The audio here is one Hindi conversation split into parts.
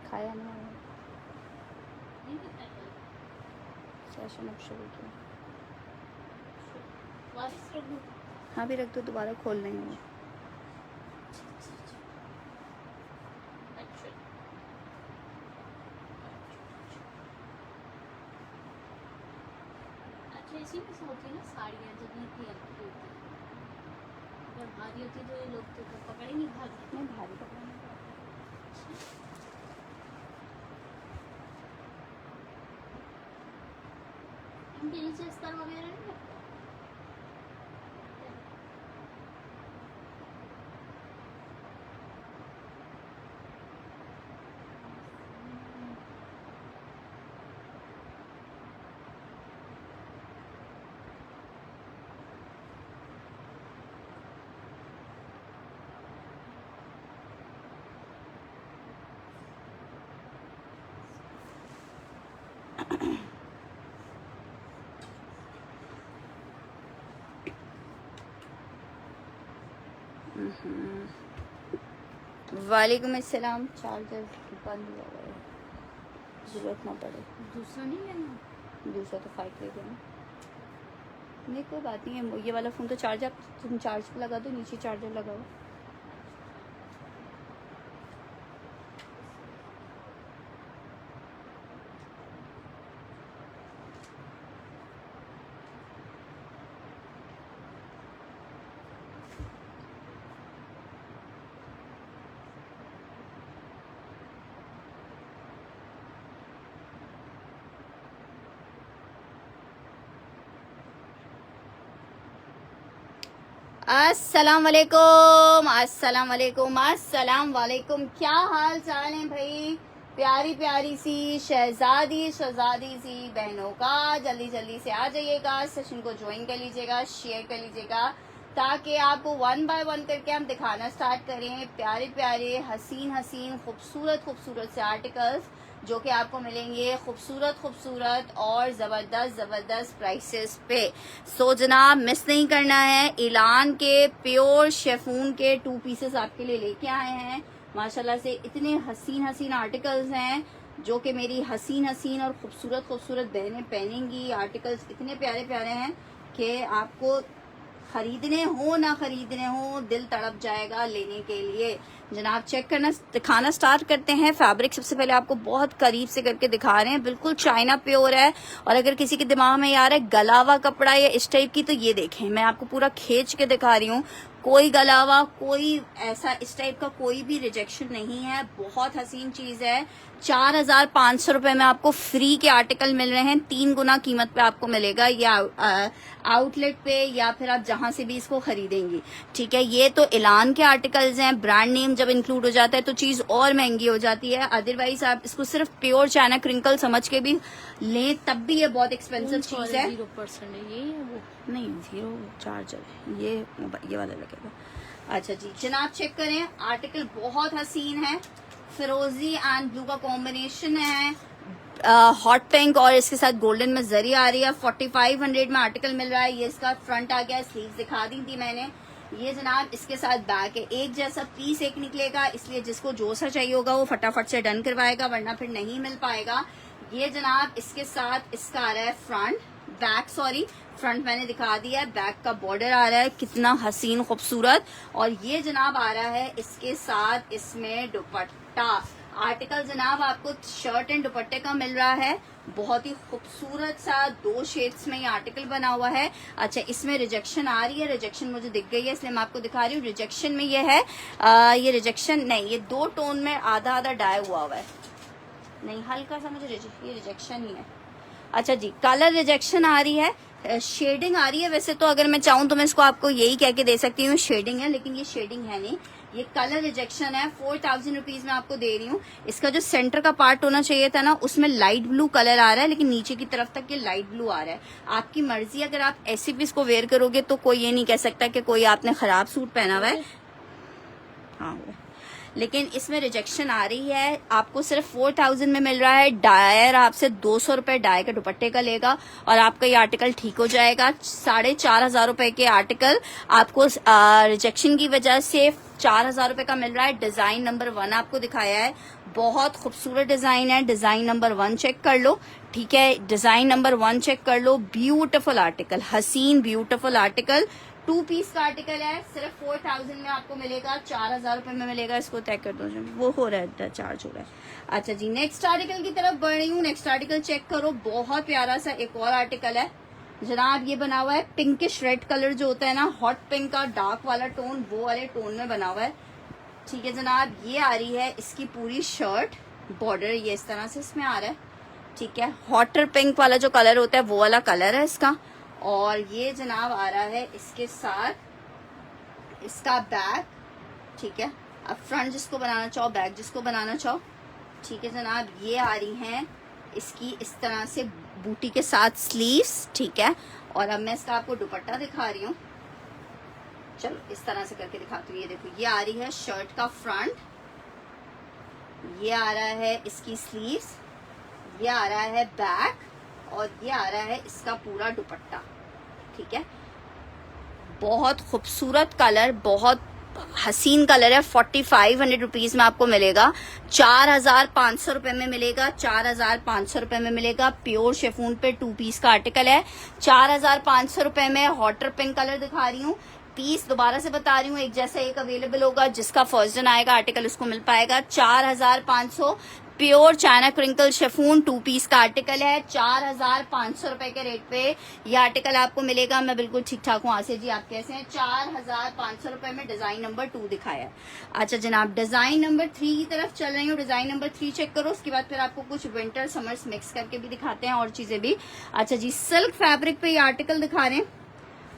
दिखाया नहीं है, सेशन अब शुरू किया। हाँ भी रख दो, दोबारा खोल लेंगे। इसी में से होती है ना साड़ियाँ, जब इतनी हल्की होती है, अगर भारी होती तो ये लोग तो पकड़ेंगे भारी। नहीं भारी पकड़ना। इनके नीचे अस्तर वगैरह नहीं लगता? वालेकुम अस्सलाम। चार्जर बंद हो गया, जरूरत ना पड़े। दूसरा नहीं लेना? दूसरा तो 5 ले देना। नहीं कोई बात नहीं है, ये वाला फ़ोन तो चार्जर तुम चार्ज पे लगा दो, नीचे चार्जर लगाओ। अस्सलाम वालेकुम, अस्सलाम वालेकुम, अस्सलाम वालेकुम। क्या हाल चाल है भाई? प्यारी प्यारी सी शहजादी सी बहनों का जल्दी जल्दी से आ जाइएगा, सेशन को ज्वाइन कर लीजिएगा, शेयर कर लीजिएगा, ताकि आपको 1 बाय 1 करके हम दिखाना स्टार्ट करें प्यारे प्यारे हसीन खूबसूरत से आर्टिकल्स, जो कि आपको मिलेंगे खूबसूरत और जबरदस्त प्राइसेस पे। सो जनाब मिस नहीं करना है। ऐलान के प्योर शेफून के 2 पीसेस आपके लिए लेके आए हैं। माशाल्लाह से इतने हसीन आर्टिकल्स हैं, जो कि मेरी हसीन और खूबसूरत बहनें पहनेंगी। आर्टिकल्स इतने प्यारे प्यारे हैं कि आपको खरीदने हो ना खरीदने हो, दिल तड़प जाएगा लेने के लिए। जनाब चेक करना, दिखाना स्टार्ट करते हैं। फैब्रिक सबसे पहले आपको बहुत करीब से करके दिखा रहे हैं, बिल्कुल चाइना प्योर है। और अगर किसी के दिमाग में यार है गलावा कपड़ा या इस टाइप की, तो ये देखें, मैं आपको पूरा खींच के दिखा रही हूँ। कोई गलावा, कोई ऐसा इस टाइप का कोई भी रिजेक्शन नहीं है। बहुत हसीन चीज है। 4500 रुपए में आपको फ्री के आर्टिकल मिल रहे हैं। 3 गुना कीमत पे आपको मिलेगा, या आउटलेट पे या फिर आप जहां से भी इसको खरीदेंगी। ठीक है, ये तो ऐलान के आर्टिकल्स हैं। ब्रांड नेम जब इंक्लूड हो जाता है तो चीज और महंगी हो जाती है। अदरवाइज आप इसको सिर्फ प्योर चाइना क्रिंकल समझ के भी लें, तब भी ये बहुत एक्सपेंसिव चीज है। 0% है ये, है वो नहीं 0 चार्जर है ये वाला लगेगा। अच्छा जी जनाब चेक करें, आर्टिकल बहुत हसीन है। फिरोजी एंड ब्लू का कॉम्बिनेशन है, हॉट पिंक और इसके साथ गोल्डन में जरी आ रही है। 4500 में आर्टिकल मिल रहा है। ये इसका फ्रंट आ गया, स्लीव्स दिखा दी थी मैंने। ये जनाब इसके साथ बैक है, एक जैसा पीस एक निकलेगा, इसलिए जिसको जो सा चाहिए होगा वो फटाफट से डन करवाएगा, वरना फिर नहीं मिल पाएगा। ये जनाब इसके साथ इसका आ रहा है फ्रंट मैंने दिखा दिया है। बैक का बॉर्डर आ रहा है, कितना हसीन खूबसूरत। और ये जनाब आ रहा है इसके साथ इसमें दुपट्टा। आर्टिकल जनाब आपको शर्ट एंड दुपट्टे का मिल रहा है। बहुत ही खूबसूरत सा 2 शेड्स में ये आर्टिकल बना हुआ है। अच्छा इसमें रिजेक्शन आ रही है, रिजेक्शन मुझे दिख गई है इसलिए मैं आपको दिखा रही हूँ। रिजेक्शन में ये है, ये रिजेक्शन नहीं, ये 2 टोन में आधा डाई हुआ है। नहीं हल्का सा मुझे ये रिजेक्शन ही है। अच्छा जी कलर रिजेक्शन आ रही है, शेडिंग आ रही है। वैसे तो अगर मैं चाहूँ तो मैं इसको आपको यही कह के दे सकती हूँ शेडिंग है, लेकिन ये शेडिंग है नहीं, ये कलर रिजेक्शन है। 4000 रुपीज में आपको दे रही हूँ। इसका जो सेंटर का पार्ट होना चाहिए था ना, उसमें लाइट ब्लू कलर आ रहा है, लेकिन नीचे की तरफ तक ये लाइट ब्लू आ रहा है। आपकी मर्जी, अगर आप ऐसे भी इसको वेयर करोगे तो कोई ये नहीं कह सकता कि कोई आपने खराब सूट पहना हुआ है। हाँ लेकिन इसमें रिजेक्शन आ रही है। आपको सिर्फ 4000 में मिल रहा है। डायर आपसे 200 रुपए डाय के दुपट्टे का लेगा और आपका ये आर्टिकल ठीक हो जाएगा। 4500 रुपए के आर्टिकल आपको रिजेक्शन की वजह से 4000 रुपए का मिल रहा है। डिजाइन नंबर 1 आपको दिखाया है, बहुत खूबसूरत डिजाइन है। डिजाइन नंबर 1 चेक कर लो, ठीक है, डिजाइन नंबर 1 चेक कर लो। ब्यूटीफुल आर्टिकल, हसीन ब्यूटीफुल आर्टिकल, 2 पीस का आर्टिकल है। सिर्फ 4000 में आपको मिलेगा, 4000 रुपए में मिलेगा। इसको तय कर दो, वो हो रहा है, चार्ज हो रहा है। अच्छा जी, नेक्स्ट आर्टिकल की तरफ बढ़ रही हूँ। नेक्स्ट आर्टिकल चेक करो, बहुत प्यारा सा एक और आर्टिकल है जनाब। ये बना हुआ है पिंकिश रेड कलर जो होता है ना, हॉट पिंक का डार्क वाला टोन, वो वाले टोन में बना हुआ है, ठीक है जनाब। ये आ रही है इसकी पूरी शर्ट, बॉर्डर ये इस तरह से इसमें आ रहा है, ठीक है। हॉटर पिंक वाला जो कलर होता है वो वाला कलर है इसका। और ये जनाब आ रहा है इसके साथ इसका बैग, ठीक है। अब फ्रंट जिसको बनाना चाहो, बैग जिसको बनाना चाहो, ठीक है जनाब। ये आ रही हैं इसकी इस तरह से बूटी के साथ स्लीव्स, ठीक है। और अब मैं इसका आपको दुपट्टा दिखा रही हूँ, चलो इस तरह से करके दिखाती हूँ। ये देखो, ये आ रही है शर्ट का फ्रंट, ये आ रहा है इसकी स्लीव्स, ये आ रहा है बैक, और ये आ रहा है इसका पूरा दुपट्टा, ठीक है। बहुत खूबसूरत कलर, बहुत हसीन कलर है। 4500 रुपीज में आपको मिलेगा, 4500 रुपए में मिलेगा, 4500 रुपए में मिलेगा। प्योर शेफून पे 2 पीस का आर्टिकल है, 4500 रुपए में। हॉटर पिंक कलर दिखा रही हूँ, पीस दोबारा से बता रही हूँ, एक जैसा एक अवेलेबल होगा। जिसका फर्स्ट दिन आएगा आर्टिकल उसको मिल पाएगा 4500। Pure China crinkle chiffon 2 piece का आर्टिकल है, 4500 रुपए के रेट पे ये आर्टिकल आपको मिलेगा। मैं बिल्कुल ठीक ठाक हूँ। आसिया जी आप कैसे हैं? 4500 रुपए में डिजाइन नंबर 2 दिखाया है। अच्छा जनाब, डिजाइन नंबर 3 की तरफ चल रही हूँ। डिजाइन नंबर 3 चेक करो, उसके बाद फिर आपको कुछ विंटर समर्स मिक्स करके भी दिखाते हैं और चीजें भी। अच्छा जी, सिल्क फैब्रिक पे ये आर्टिकल दिखा रहे हैं।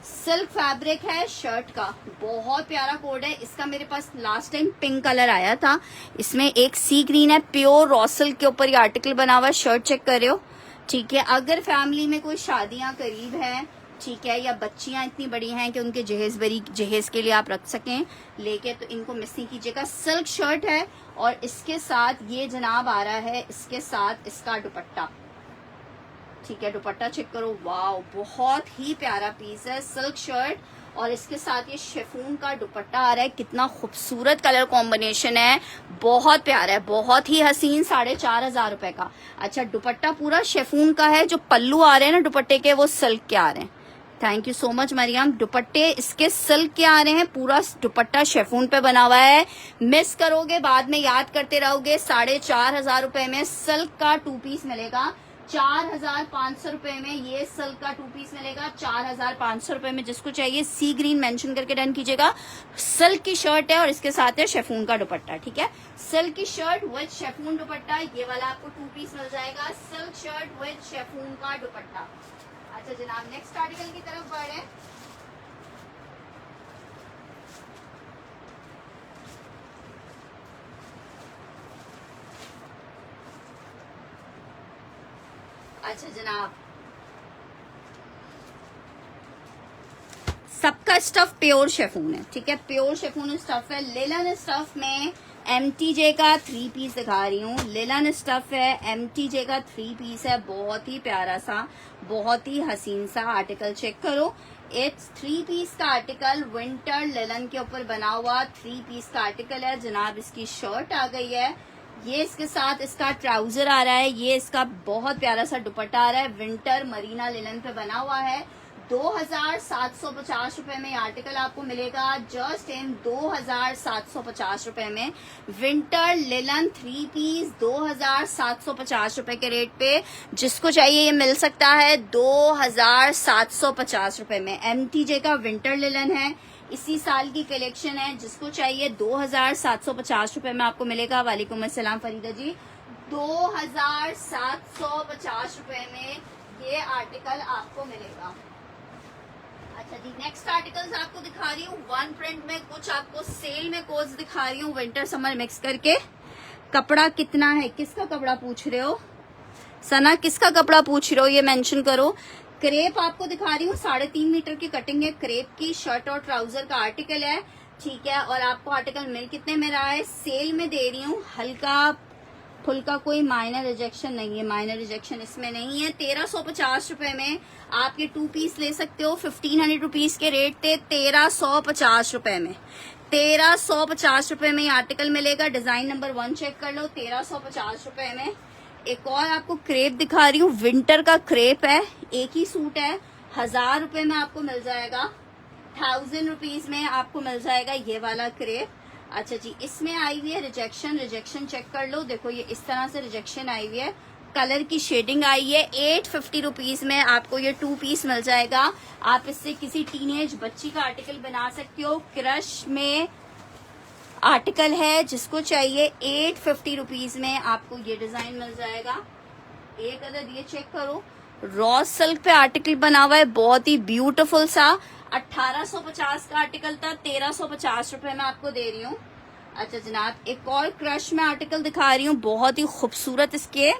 सिल्क फैब्रिक है शर्ट का, बहुत प्यारा कोड है इसका। मेरे पास लास्ट टाइम पिंक कलर आया था, इसमें एक सी ग्रीन है। प्योर रॉ सिल्क के ऊपर ये आर्टिकल बना हुआ है। शर्ट चेक कर रहे हो, ठीक है। अगर फैमिली में कोई शादियां करीब है, ठीक है, या बच्चियां इतनी बड़ी हैं कि उनके जहेज के लिए आप रख सकें लेके, तो इनको मिस नहीं कीजिएगा। सिल्क शर्ट है और इसके साथ ये जनाब आ रहा है इसके साथ इसका दुपट्टा, ठीक है। दुपट्टा चेक करो, वाव, बहुत ही प्यारा पीस है, सिल्क शर्ट और इसके साथ ये शेफून का दुपट्टा आ रहा है। कितना खूबसूरत कलर कॉम्बिनेशन है, बहुत प्यारा है, बहुत ही हसीन। 4500 रुपए का। अच्छा, दुपट्टा पूरा शेफून का है। जो पल्लू आ रहे हैं ना दुपट्टे के, वो सिल्क के आ रहे हैं। Thank you so much Maryam. दुपट्टे इसके सिल्क के आ रहे हैं, पूरा दुपट्टा शेफून पे बना हुआ है। मिस करोगे बाद में याद करते रहोगे। 4500 रुपए में सिल्क का 2 पीस मिलेगा, 4500 रुपए में ये सिल्क का 2 पीस मिलेगा। 4500 रुपए में जिसको चाहिए सी ग्रीन मेंशन करके डन कीजिएगा। सिल्क की शर्ट है और इसके साथ है शेफून का दुपट्टा, ठीक है। सिल्क की शर्ट विद शेफून दुपट्टा, ये वाला आपको 2 पीस मिल जाएगा। सिल्क शर्ट विद शेफून का दुपट्टा। अच्छा जनाब, नेक्स्ट आर्टिकल की तरफ बढ़े। अच्छा जनाब, सबका स्टफ प्योर शेफून है, ठीक है। प्योर शेफून स्टफ है। लिलन स्टफ में MTJ का 3 पीस दिखा रही हूँ। लिलन स्टफ है, MTJ का 3 पीस है। बहुत ही प्यारा सा, बहुत ही हसीन सा आर्टिकल चेक करो। इट्स 3 पीस का आर्टिकल, विंटर लिलन के ऊपर बना हुआ 3 पीस का आर्टिकल है जनाब। इसकी शर्ट आ गई है, ये इसके साथ इसका ट्राउजर आ रहा है, ये इसका बहुत प्यारा सा दुपट्टा आ रहा है। विंटर मरीना लिलन पे बना हुआ है। 2750 रुपए में आर्टिकल आपको मिलेगा। जस्ट इन 2750 रुपए में विंटर लिलन 3 पीस 2750 रुपए के रेट पे जिसको चाहिए ये मिल सकता है। 2750 रुपए में MTJ का विंटर लिलन है, इसी साल की कलेक्शन है। जिसको चाहिए 2750 रुपए में आपको मिलेगा। वालेकुम अस्सलाम फरीदा जी। 2750 रुपए में ये आर्टिकल आपको मिलेगा। अच्छा जी, नेक्स्ट आर्टिकल्स आपको दिखा रही हूँ वन प्रिंट में। कुछ आपको सेल में कोट्स दिखा रही हूँ विंटर समर मिक्स करके। कपड़ा कितना है, किसका कपड़ा पूछ रहे हो सना, किसका कपड़ा पूछ रहे हो ये मेंशन करो। क्रेप आपको दिखा रही हूँ, 3.5 मीटर की कटिंग है क्रेप की। शर्ट और ट्राउजर का आर्टिकल है, ठीक है। और आपको आर्टिकल मिल कितने में रहा है? सेल में दे रही हूँ हल्का फुल का कोई माइनर रिजेक्शन नहीं है, माइनर रिजेक्शन इसमें नहीं है। 1350 रुपए में आप ये 2 पीस ले सकते हो। 1500 रुपीज के रेट थे, 1350 रुपए में, 1350 रुपए में ये आर्टिकल मिलेगा। डिजाइन नंबर 1 चेक कर लो, 1350 रुपए में। एक और आपको क्रेप दिखा रही हूँ, विंटर का क्रेप है, एक ही सूट है, 1000 रुपए में आपको मिल जाएगा, 1000 रुपीज में आपको मिल जाएगा ये वाला क्रेप। अच्छा जी, इसमें आई हुई है रिजेक्शन, रिजेक्शन चेक कर लो, देखो ये इस तरह से रिजेक्शन आई हुई है, कलर की शेडिंग आई है। 850 रुपीज में आपको ये 2 पीस मिल जाएगा। आप इससे किसी टीनेज बच्ची का आर्टिकल बना सकते हो। क्रश में आर्टिकल है, जिसको चाहिए 850 रुपीज में आपको ये डिजाइन मिल जाएगा। एक अदद ये चेक करो, रॉ सिल्क पे आर्टिकल बना हुआ है, बहुत ही ब्यूटीफुल सा। 1850 का आर्टिकल था, 1350 रुपए में आपको दे रही हूँ। अच्छा जनाब, एक और क्रश में आर्टिकल दिखा रही हूँ, बहुत ही खूबसूरत। इसके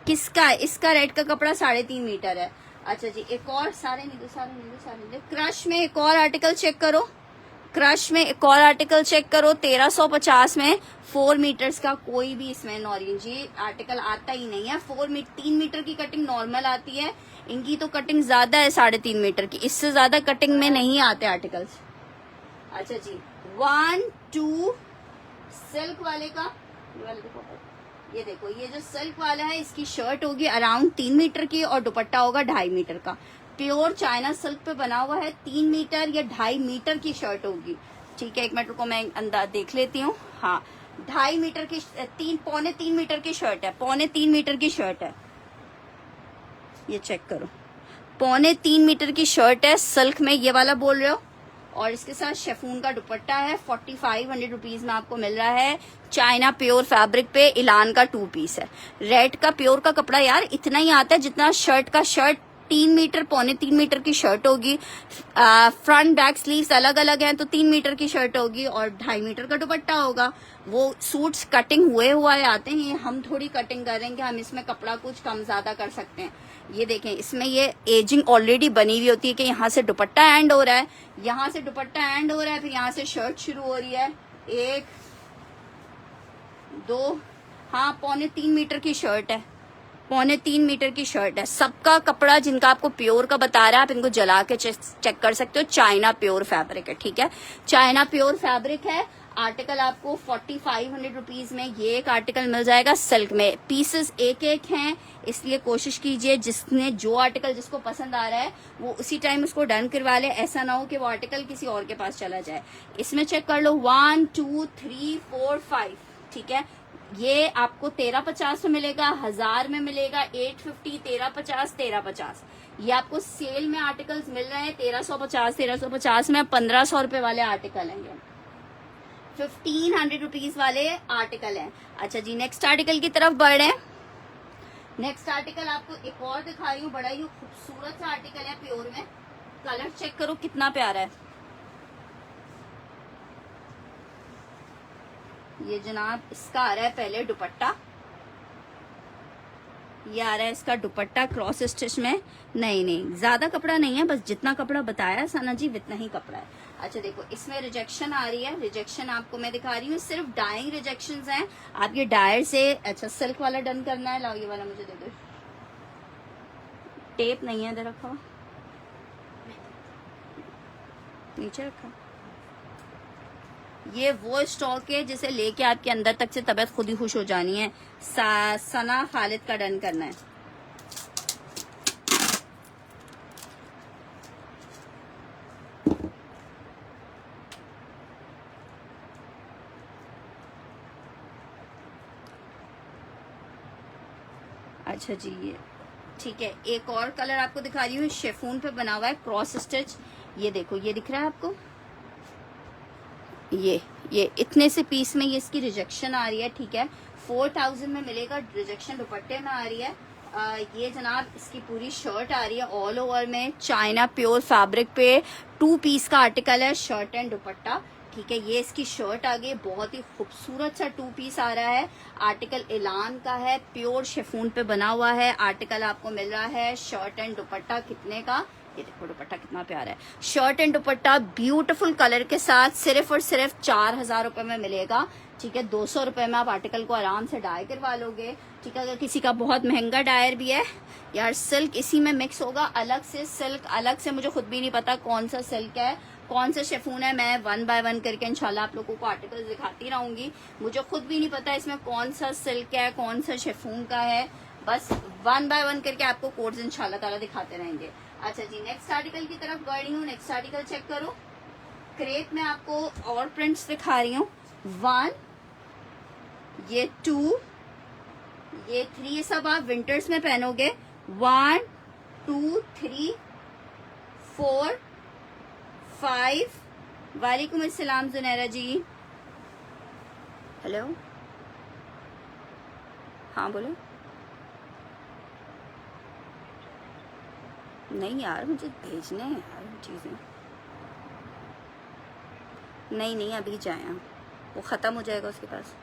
किसका है, इसका रेड का कपड़ा 3.5 मीटर है। अच्छा जी, एक और सारे क्रश में एक और आर्टिकल चेक करो, क्रश में एक और आर्टिकल चेक करो, 1350 में 4 मीटर्स का कोई भी इसमें नॉरियन जी आर्टिकल आता ही नहीं है। 3 मीटर की कटिंग नॉर्मल आती है, इनकी तो कटिंग ज्यादा है 3.5 मीटर की, इससे ज्यादा कटिंग में नहीं आते आर्टिकल्स। अच्छा जी, 1 2 सिल्क वाले का ये देखो, ये जो सिल्क वाला है इसकी शर्ट होगी अराउंड 3 मीटर की और दुपट्टा होगा 2.5 मीटर का। प्योर चाइना सिल्क पे बना हुआ है, 3 मीटर या 2.5 मीटर की शर्ट होगी। ठीक है, 1 मिनट को मैं अंदाज देख लेती हूँ। हाँ, 2.5 मीटर की, 3.25 मीटर की शर्ट है, 3.25 मीटर की शर्ट है, ये चेक करो, 3.25 मीटर की शर्ट है सिल्क में, ये वाला बोल रहे हो। और इसके साथ शेफून का दुपट्टा है, 4500 रुपीज में आपको मिल रहा है। चाइना प्योर फैब्रिक पे इलान का 2 पीस है। रेड का प्योर का कपड़ा यार इतना ही आता है जितना शर्ट का, शर्ट 3 मीटर 3.25 मीटर की शर्ट होगी। फ्रंट बैक स्लीव्स अलग अलग हैं तो 3 मीटर की शर्ट होगी और 2.5 मीटर का दुपट्टा होगा। वो सूट्स कटिंग हुए आते हैं, हम थोड़ी कटिंग करेंगे, हम इसमें कपड़ा कुछ कम ज्यादा कर सकते हैं। ये देखें, इसमें ये एजिंग ऑलरेडी बनी हुई होती है कि यहाँ से दुपट्टा एंड हो रहा है, यहाँ से दुपट्टा एंड हो रहा है, फिर यहाँ से शर्ट शुरू हो रही है। 1 2 हाँ, 3.25 मीटर की शर्ट है, 3.25 मीटर की शर्ट है। सबका कपड़ा जिनका आपको प्योर का बता रहा है, आप इनको जला के चेक कर सकते हो। चाइना प्योर फैब्रिक है, ठीक है, चाइना प्योर फैब्रिक है। आर्टिकल आपको 4500 रुपीज में ये एक आर्टिकल मिल जाएगा सिल्क में। पीसेस एक एक हैं, इसलिए कोशिश कीजिए जिसने जो आर्टिकल जिसको पसंद आ रहा है वो उसी टाइम उसको डन करवा ले, ऐसा ना हो कि वो आर्टिकल किसी और के पास चला जाए। इसमें चेक कर लो, 1 2 3 4 5, ठीक है। ये आपको 1350 में मिलेगा, 1000 में मिलेगा, 850, 1350, 1350। ये आपको सेल में आर्टिकल्स मिल रहे हैं 1350 में। 1500 रुपए वाले आर्टिकल हैं ये, 1500 रुपीज वाले आर्टिकल हैं। अच्छा जी, नेक्स्ट आर्टिकल की तरफ बढ़ रहे हैं। नेक्स्ट आर्टिकल आपको एक और दिखा रही हूँ, बड़ा ही खूबसूरत सा आर्टिकल है प्योर में। कलर चेक करो कितना प्यारा है। ये जनाब इसका आ रहा है पहले दुपट्टा, ये आ रहा है इसका दुपट्टा क्रॉस स्टिच में। नहीं ज्यादा कपड़ा नहीं है, बस जितना कपड़ा बताया सना जी उतना ही कपड़ा है। अच्छा देखो, इसमें रिजेक्शन आ रही है, रिजेक्शन आपको मैं दिखा रही हूँ, सिर्फ डाइंग रिजेक्शंस हैं। आप ये डायर से, अच्छा सिल्क वाला डन करना है, लाओ ये वाला मुझे दे दो। टेप नहीं है, इधर रखो, नीचे रखा। ये वो स्टॉक है जिसे लेके आपके अंदर तक से तबीयत खुद ही खुश हो जानी है। सना खालिद का डन करना है। अच्छा जी, ये ठीक है। एक और कलर आपको दिखा रही हूँ, शेफून पे बना हुआ है क्रॉस स्टिच। ये देखो, ये दिख रहा है आपको, ये इतने से पीस में ये इसकी रिजेक्शन आ रही है, ठीक है। 4000 में मिलेगा, रिजेक्शन दुपट्टे में आ रही है। ये जनाब इसकी पूरी शर्ट आ रही है ऑल ओवर में, चाइना प्योर फैब्रिक पे 2 पीस का आर्टिकल है, शर्ट एंड दुपट्टा, ठीक है। ये इसकी शर्ट आ गई, बहुत ही खूबसूरत सा 2 पीस आ रहा है। आर्टिकल एलान का है, प्योर शेफून पे बना हुआ है। आर्टिकल आपको मिल रहा है शर्ट एंड दुपट्टा कितने का, ये देखो दुपट्टा कितना प्यारा है, shirt and dupatta beautiful colour के साथ सिर्फ और सिर्फ 4000 रुपए में मिलेगा। ठीक है, 200 रुपए में आप आर्टिकल को आराम से डाई करवा लोगे। ठीक है, अगर किसी का बहुत महंगा डायर भी है यार, सिल्क इसी में मिक्स होगा, अलग से सिल्क, अलग से मुझे खुद भी नहीं पता कौन सा सिल्क है कौन सा शिफॉन है। मैं 1 बाय 1 करके इंशाल्लाह आप लोगों को आर्टिकल दिखाती रहूंगी। मुझे खुद भी नहीं पता इसमें कौन सा सिल्क है कौन सा शिफॉन का है, बस 1 बाय 1 करके आपको कोड्स इंशाल्लाह ताला दिखाते रहेंगे। अच्छा जी, नेक्स्ट आर्टिकल की तरफ बढ़ रही हूँ। नेक्स्ट आर्टिकल चेक करो, क्रेप में आपको और प्रिंट्स दिखा रही हूँ। 1, ये 2, ये 3, ये सब आप विंटर्स में पहनोगे। 1 2 3 4 5। वालेकुम अस्सलाम जुनैरा जी, हेलो, हाँ बोलो। नहीं यार, मुझे भेजने हैं यार चीज़ें। नहीं अभी जाए, वो ख़त्म हो जाएगा उसके पास।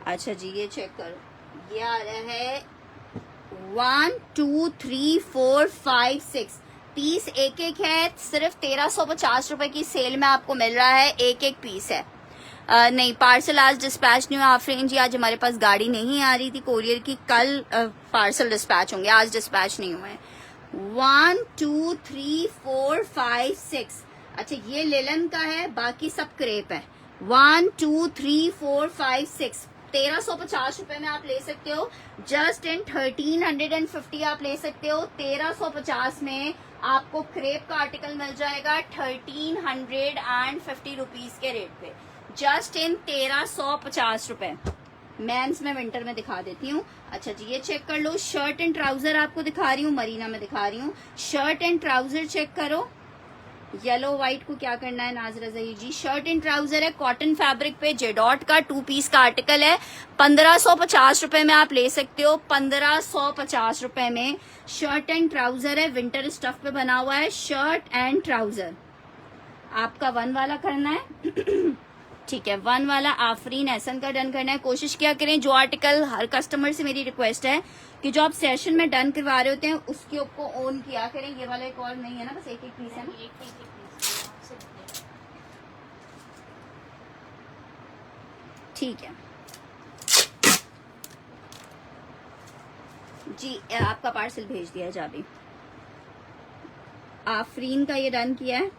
अच्छा जी, ये चेक करो, ये आ रहा है 1 2 3 4 5 6 पीस एक है। सिर्फ 1350 रुपए की सेल में आपको मिल रहा है, एक पीस है। नहीं, पार्सल आज डिस्पैच नहीं हुआ आफरीन जी, आज हमारे पास गाड़ी नहीं आ रही थी कोरियर की, कल पार्सल डिस्पैच होंगे, आज डिस्पैच नहीं हुए। 1 2 3 4 5 6। अच्छा, ये लेलन का है, बाकी सब क्रेप है। 1 2 3 4 5 6 1350 रुपए में आप ले सकते हो। जस्ट इन 1350 आप ले सकते हो। 1350 में आपको क्रेप का आर्टिकल मिल जाएगा 1350 रुपीज के रेट पे, जस्ट इन 1350 रुपए। मेंस में विंटर में दिखा देती हूँ। अच्छा जी, ये चेक कर लो, शर्ट एंड ट्राउजर आपको दिखा रही हूँ, मरीना में दिखा रही हूँ। शर्ट एंड ट्राउजर चेक करो, येलो व्हाइट को क्या करना है नाजरा जहीर जी। शर्ट एंड ट्राउजर है, कॉटन फैब्रिक पे, जेडॉट का 2 पीस का आर्टिकल है। 1550 रुपए में आप ले सकते हो। 1550 रुपए में शर्ट एंड ट्राउजर है, विंटर स्टफ पे बना हुआ है। शर्ट एंड ट्राउजर आपका 1 वाला करना है। ठीक है, 1 वाला आफरीन एहसन का डन करना है। कोशिश क्या करें, जो आर्टिकल, हर कस्टमर से मेरी रिक्वेस्ट है कि जो आप सेशन में डन करवा रहे होते हैं उसके आपको ऑन किया करें। ये वाला एक और नहीं है ना, बस एक पीस है ना, एक पीस ठीक है जी। आपका पार्सल भेज दिया है जाबी, आफरीन का ये डन किया है।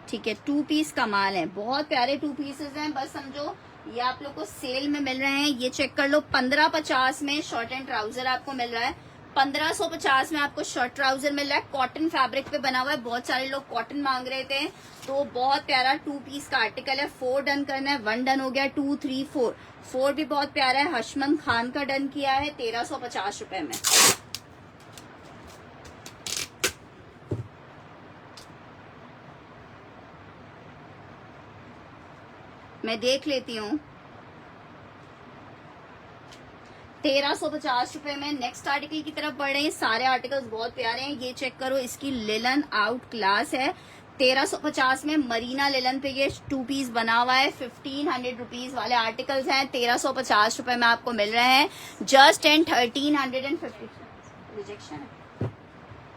ठीक है, 2 पीस का माल है, बहुत प्यारे 2 पीसेस हैं। बस समझो ये आप लोग को सेल में मिल रहे हैं। ये चेक कर लो, 1550 में शर्ट एंड ट्राउजर आपको मिल रहा है। 1550 में आपको शर्ट ट्राउजर मिल रहा है, कॉटन फैब्रिक पे बना हुआ है। बहुत सारे लोग कॉटन मांग रहे थे, तो बहुत प्यारा 2 पीस का आर्टिकल है। 4 डन करना है, 1 डन हो गया, 2 3 4 भी बहुत प्यारा है। हशमन खान का डन किया है 1350 रुपए में। मैं देख लेती हूँ, 1350 रुपए में। नेक्स्ट आर्टिकल की तरफ बढ़ रहे हैं। सारे आर्टिकल्स बहुत प्यारे हैं। ये चेक करो, इसकी लिलन आउट क्लास है। 1350 में मरीना लिलन पे ये 2 पीस बना हुआ है। 1500 रुपीज वाले आर्टिकल्स हैं, 1350 रुपए में आपको मिल रहे हैं, जस्ट एंड 1350। रिजेक्शन है,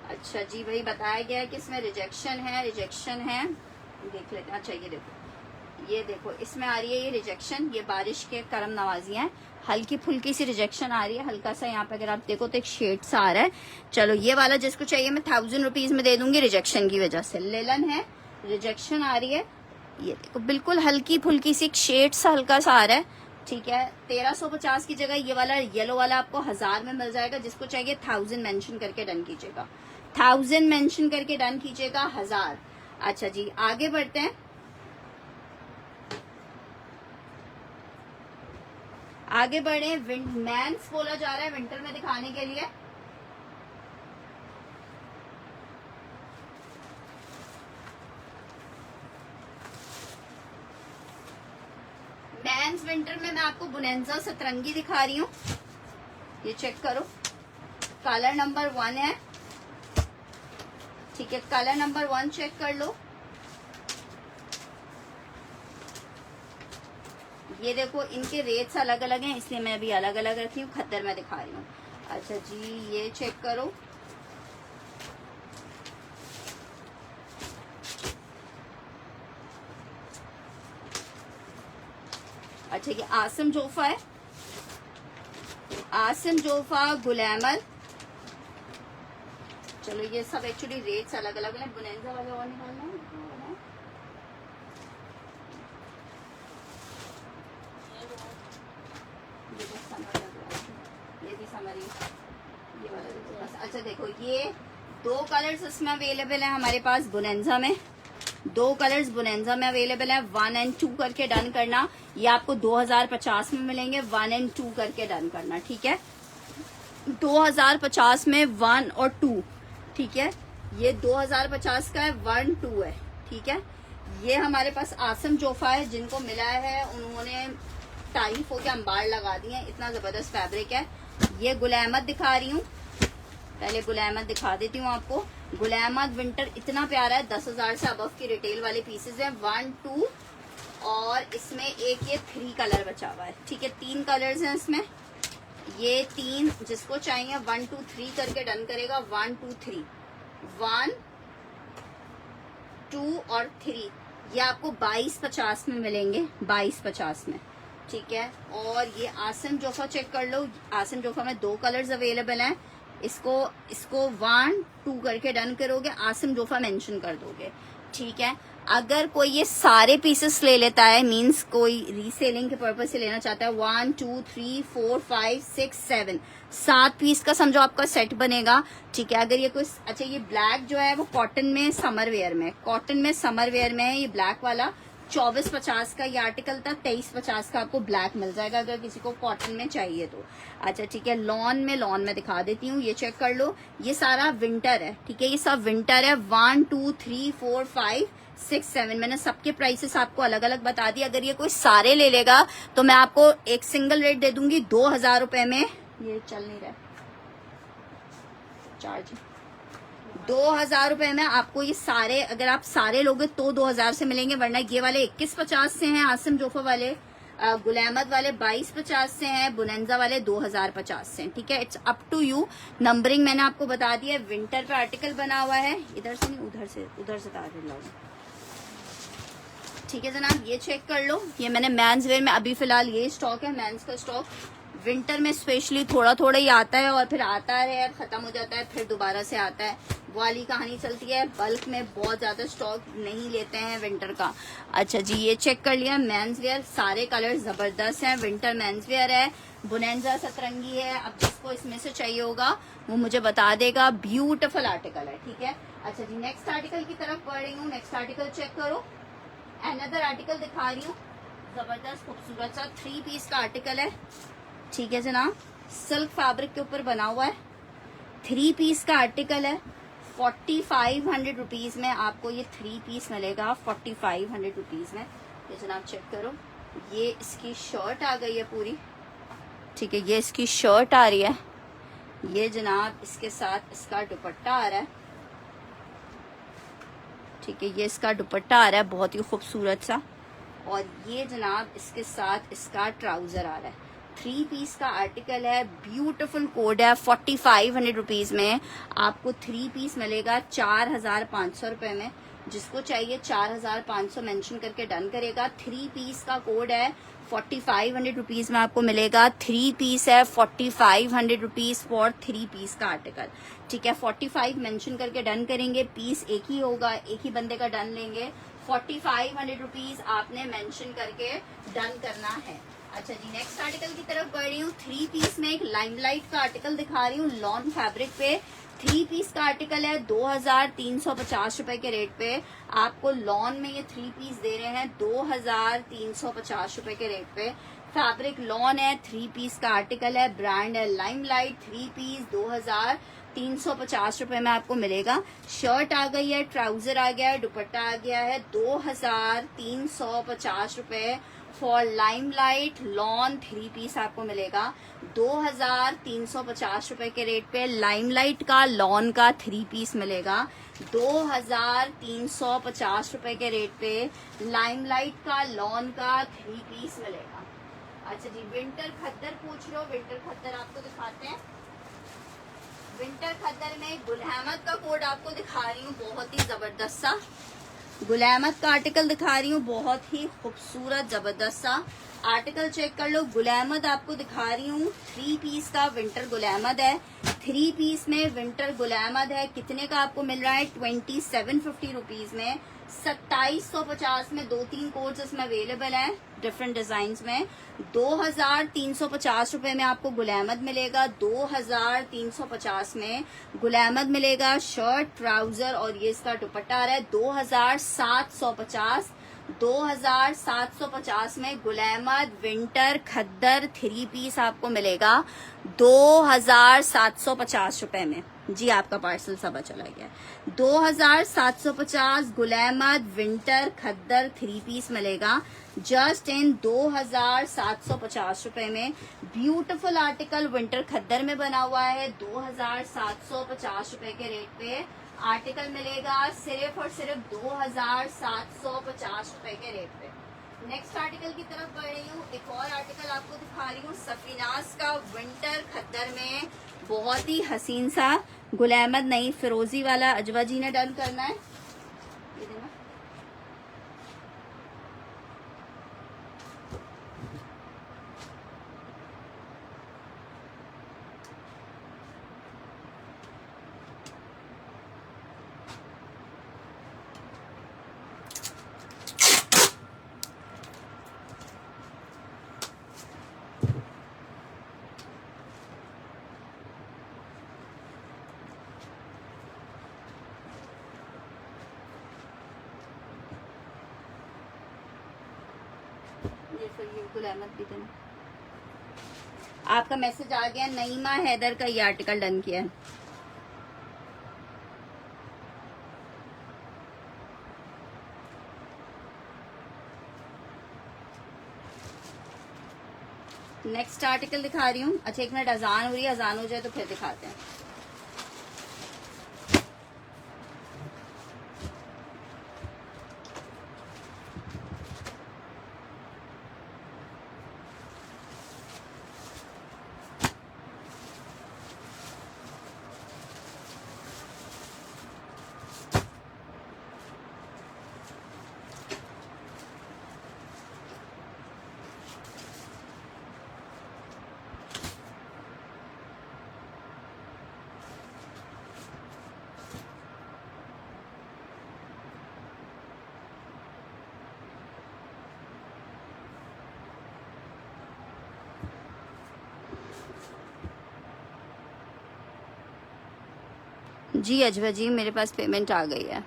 अच्छा जी भाई, बताया गया है कि इसमें रिजेक्शन है, रिजेक्शन है, देख लेते हैं। अच्छा ये देखो इसमें आ रही है ये रिजेक्शन, ये बारिश के करम नवाजी हैं, हल्की फुल्की सी रिजेक्शन आ रही है, हल्का सा यहाँ पे अगर आप देखो तो एक शेड सा आ रहा है। चलो ये वाला जिसको चाहिए मैं 1000 रुपीज में दे दूंगी, रिजेक्शन की वजह से। लेलन है, रिजेक्शन आ रही है, ये देखो बिल्कुल हल्की फुल्की सी एक शेड सा हल्का सा आ रहा है। ठीक है, 1350 की जगह ये वाला येलो वाला आपको 1000 में मिल जाएगा। जिसको चाहिए 1000 मेंशन करके डन कीजिएगा, 1000 मेंशन करके डन कीजिएगा, 1000। अच्छा जी, आगे बढ़ते हैं। आगे बढ़े, मैंस बोला जा रहा है विंटर में दिखाने के लिए। मैंस विंटर में मैं आपको बुनेंजा सतरंगी दिखा रही हूँ। ये चेक करो, कलर नंबर 1 है। ठीक है, कलर नंबर 1 चेक कर लो। ये देखो इनके रेट्स अलग अलग हैं, इसलिए मैं अभी अलग अलग रखी हूँ, खद्दर में दिखा रही हूँ। अच्छा जी ये चेक करो, अच्छा ये आसम जोफा है, आसम जोफा गुल अहमद। चलो ये सब एक्चुअली रेट्स अलग अलग हैं। बुनेंजा वाले और निकालना है, ये भी समर लग रहा है, ये भी समर ये वाला देखो बस। अच्छा देखो ये 2 कलर्स इसमें अवेलेबल है हमारे पास बुनेंजा में, 2 कलर्स बुनेंजा में अवेलेबल है। 1 और 2 करके डन करना, ये आपको 2050 में मिलेंगे। 1 और 2 करके डन करना, ठीक है। 2050 में 1 और 2, ठीक है। ये 2050 का है, 1 2 है, ठीक है। ये हमारे पास आसम जोफा है, जिनको मिला है उन्होंने तारीफ हो के अंबार लगा दिए, इतना जबरदस्त फैब्रिक है। ये गुल अहमद दिखा रही हूँ, पहले गुल अहमद दिखा देती हूँ आपको। गुल अहमद विंटर इतना प्यारा है, 10,000 से अबव की रिटेल वाले पीसेज हैं। 1 2 और इसमें एक ये 3 कलर बचा हुआ है, ठीक है। 3 कलर्स हैं इसमें, ये 3 जिसको चाहिए 1 2 3 करके डन करेगा। 1 2 3, 1 2 और 3, ये आपको 2250 में मिलेंगे, 2250 में, ठीक है। और ये आसम जोफा चेक कर लो, आसम जोफा में 2 कलर्स अवेलेबल हैं। इसको 1 2 करके डन करोगे, आसम जोफा मेंशन कर दोगे, ठीक है। अगर कोई ये सारे पीसेस ले लेता है, मींस कोई रीसेलिंग के पर्पज से लेना चाहता है, 1 2 3 4 5 6 7 7 पीस का समझो आपका सेट बनेगा, ठीक है। अगर ये कोई, अच्छा ये ब्लैक जो है वो कॉटन में समर वेयर में, कॉटन में समर वेयर में है ये ब्लैक वाला। 2450 का ये आर्टिकल था, 2350 का आपको ब्लैक मिल जाएगा अगर किसी को कॉटन में चाहिए तो। अच्छा ठीक है, लॉन में दिखा देती हूँ, ये चेक कर लो। ये सारा विंटर है, ठीक है, ये सब विंटर है। 1 2 3 4 5 6 7, मैंने सबके प्राइसेस आपको अलग अलग बता दी। अगर ये कोई सारे ले लेगा तो मैं आपको एक सिंगल रेट दे दूंगी 2000 रुपए में। ये चल नहीं रहा चार्ज, 2000 रुपए में आपको ये सारे, अगर आप सारे लोगे तो 2000 से मिलेंगे, वरना ये वाले 2150 से हैं, आसम जोफा वाले, गुल अहमद वाले 2250 से हैं, बुनेंजा वाले 2050 से हैं, ठीक है। It's up to you. Numbering मैंने आपको बता दिया, विंटर पे आर्टिकल बना हुआ है, इधर से नहीं उधर से तार लाओ, ठीक है जनाब। ये चेक कर लो, ये मैंने मेंस वेयर में अभी फिलहाल ये स्टॉक है, मेंस का स्टॉक। विंटर में स्पेशली थोड़ा थोड़ा ही आता है और फिर आता है खत्म हो जाता है, फिर दोबारा से आता है, वो वाली कहानी चलती है। बल्क में बहुत ज्यादा स्टॉक नहीं लेते हैं विंटर का। अच्छा जी ये चेक कर लिया, मेंस वेयर, सारे कलर जबरदस्त हैं, विंटर मेंस वेयर है, बुनेंजा सतरंगी है। अब जिसको इसमें से चाहिए होगा वो मुझे बता देगा, ब्यूटीफुल आर्टिकल है, ठीक है। अच्छा जी नेक्स्ट आर्टिकल की तरफ बढ़ रही हूँ, नेक्स्ट आर्टिकल चेक करो, अनदर आर्टिकल दिखा रही हूँ, जबरदस्त खूबसूरत सा 3 पीस का आर्टिकल है, ठीक है जनाब। सिल्क फैब्रिक के ऊपर बना हुआ है, 3 पीस का आर्टिकल है। 4500 रुपीज में आपको ये 3 पीस मिलेगा, 4500 रुपीज में। ये जनाब चेक करो, ये इसकी शर्ट आ गई है पूरी, ठीक है, ये इसकी शर्ट आ रही है। ये जनाब इसके साथ इसका दुपट्टा आ रहा है, ठीक है, ये इसका दुपट्टा आ रहा है बहुत ही खूबसूरत सा, और ये जनाब इसके साथ इसका ट्राउजर आ रहा है। 3 पीस का आर्टिकल है, ब्यूटीफुल कोड है। 4500 रुपीज में आपको 3 पीस मिलेगा 4500 रुपए में। जिसको चाहिए 4500 मेंशन करके डन करेगा। 3 पीस का कोड है, 4500 रुपीज में आपको मिलेगा। 3 पीस है, 4500 रुपीज फॉर 3 पीस का आर्टिकल, ठीक है। 45 मेंशन करके डन करेंगे, पीस एक ही होगा, एक ही बंदे का डन लेंगे। 4500 रुपीज आपने मेंशन करके डन करना है। अच्छा जी नेक्स्ट आर्टिकल की तरफ बढ़ रही हूँ। 3 पीस में एक लाइमलाइट का आर्टिकल दिखा रही हूँ, लॉन फैब्रिक पे। 3 पीस का आर्टिकल है, 2350 रुपए के रेट पे आपको लॉन में ये 3 पीस दे रहे हैं, 2350 रुपए के रेट पे। फैब्रिक लॉन है, 3 पीस का आर्टिकल है, ब्रांड है लाइमलाइट। 3 पीस 2350 रुपए में आपको मिलेगा। शर्ट आ गई है, ट्राउजर आ गया है, दुपट्टा आ गया है। 2350 रुपए फॉर लाइमलाइट लॉन 3 पीस आपको मिलेगा 2350 रुपए के रेट पे। लाइमलाइट का लॉन का 3 पीस मिलेगा 2350 रुपए के रेट पे। लाइमलाइट का लॉन का 3 पीस मिलेगा अच्छा जी, विंटर खद्दर पूछ लो, विंटर खद्दर आपको दिखाते हैं। विंटर खद्दर में गुल अहमद का कोड आपको दिखा रही हूँ, बहुत ही जबरदस्त सा गुल अहमद का आर्टिकल दिखा रही हूँ, बहुत ही खूबसूरत जबरदस्त सा आर्टिकल चेक कर लो। गुल अहमद आपको दिखा रही हूँ, 3 पीस का विंटर गुल अहमद है। 3 पीस में विंटर गुल अहमद है। कितने का आपको मिल रहा है? 2750 रुपीज में, 2750 में 2-3 कोड्स इसमें अवेलेबल हैं डिफरेंट डिजाइन में। 2350 रुपए में आपको गुल अहमद मिलेगा। 2350 में गुल अहमद मिलेगा। शर्ट, ट्राउजर और ये इसका दुपट्टा आ रहा है 2750। 2750 में गुल अहमद विंटर खद्दर 3 पीस आपको मिलेगा 2750 रुपए में। जी आपका पार्सल सब चला गया। 2750 गुल अहमद विंटर खद्दर 3 पीस मिलेगा जस्ट इन 2750 रुपए में। ब्यूटीफुल आर्टिकल विंटर खद्दर में बना हुआ है। 2750 रुपए के रेट पे आर्टिकल मिलेगा, सिर्फ और सिर्फ 2750 रुपए के रेट पे। नेक्स्ट आर्टिकल की तरफ बढ़ रही हूँ। एक और आर्टिकल आपको दिखा रही हूँ सफीनाज का विंटर खद्दर में, बहुत ही हसीन सा गुल अहमद नहीं फिरोजी वाला अजवा जी ने डन करना है। ये देना। ये फिर ये गुल अहमद भी देना। आपका मैसेज आ गया, नईमा हैदर का ये आर्टिकल डन किया है। नेक्स्ट आर्टिकल दिखा रही हूँ। अच्छा 1 मिनट, अजान हो रही है, अजान हो जाए तो फिर दिखाते हैं। जी अजवा जी, मेरे पास पेमेंट आ गई है।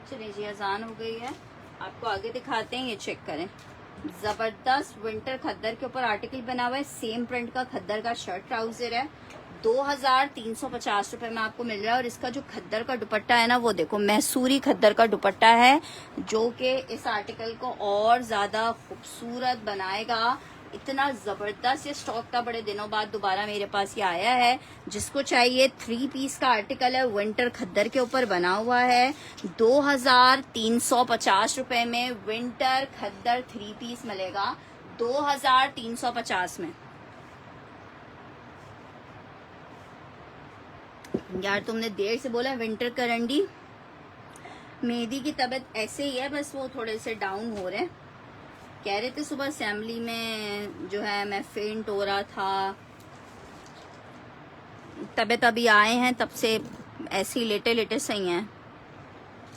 चलिए जी, अजान हो गई है, आपको आगे दिखाते हैं। ये चेक करें, जबरदस्त विंटर खद्दर के ऊपर आर्टिकल बना हुआ है। सेम प्रिंट का खद्दर का शर्ट ट्राउजर है। 2350 रुपए में आपको मिल रहा है। और इसका जो खद्दर का दुपट्टा है ना, वो देखो मैसूरी खद्दर का दुपट्टा है, जो कि इस आर्टिकल को और ज्यादा खूबसूरत बनाएगा। इतना जबरदस्त ये स्टॉक था, बड़े दिनों बाद दोबारा मेरे पास ये आया है। जिसको चाहिए 3 पीस का आर्टिकल है, विंटर खद्दर के ऊपर बना हुआ है। 2350 रुपए में विंटर खद्दर 3 पीस मिलेगा 2350 में। यार तुमने देर से बोला विंटर करंडी। मेहदी की तबीयत ऐसे ही है, बस वो थोड़े से डाउन हो रहे हैं। कह रहे थे सुबह असेंबली में जो है मैं फेंट हो रहा था, तबीयत अभी आए हैं तब से ऐसे ही लेटे लेटे सही हैं।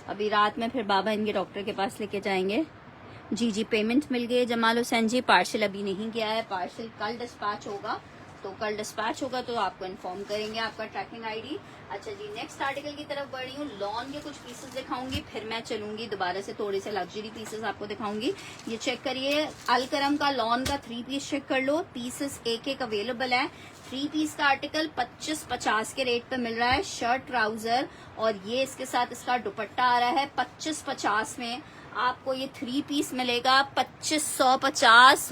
अभी रात में फिर बाबा इनके डॉक्टर के पास लेके जाएंगे। जी पेमेंट मिल गई जमाल हुसैन जी। पार्सल अभी नहीं गया है, पार्सल कल डिस्पैच होगा, तो कल डिस्पैच होगा तो आपको इन्फॉर्म करेंगे आपका ट्रैकिंग आईडी। अच्छा जी, नेक्स्ट आर्टिकल की तरफ बढ़ रही हूँ। लॉन के कुछ पीसेस दिखाऊंगी, फिर मैं चलूंगी दोबारा से थोड़े से लग्जरी पीसेस आपको दिखाऊंगी। ये चेक करिए, अलकरम का लॉन का 3 पीस चेक कर लो, पीसेस एक अवेलेबल है। 3 पीस का आर्टिकल 25-50 के रेट पे मिल रहा है, शर्ट ट्राउजर, और ये इसके साथ इसका दुपट्टा आ रहा है 25-50 में। आपको ये 3 पीस मिलेगा 2550।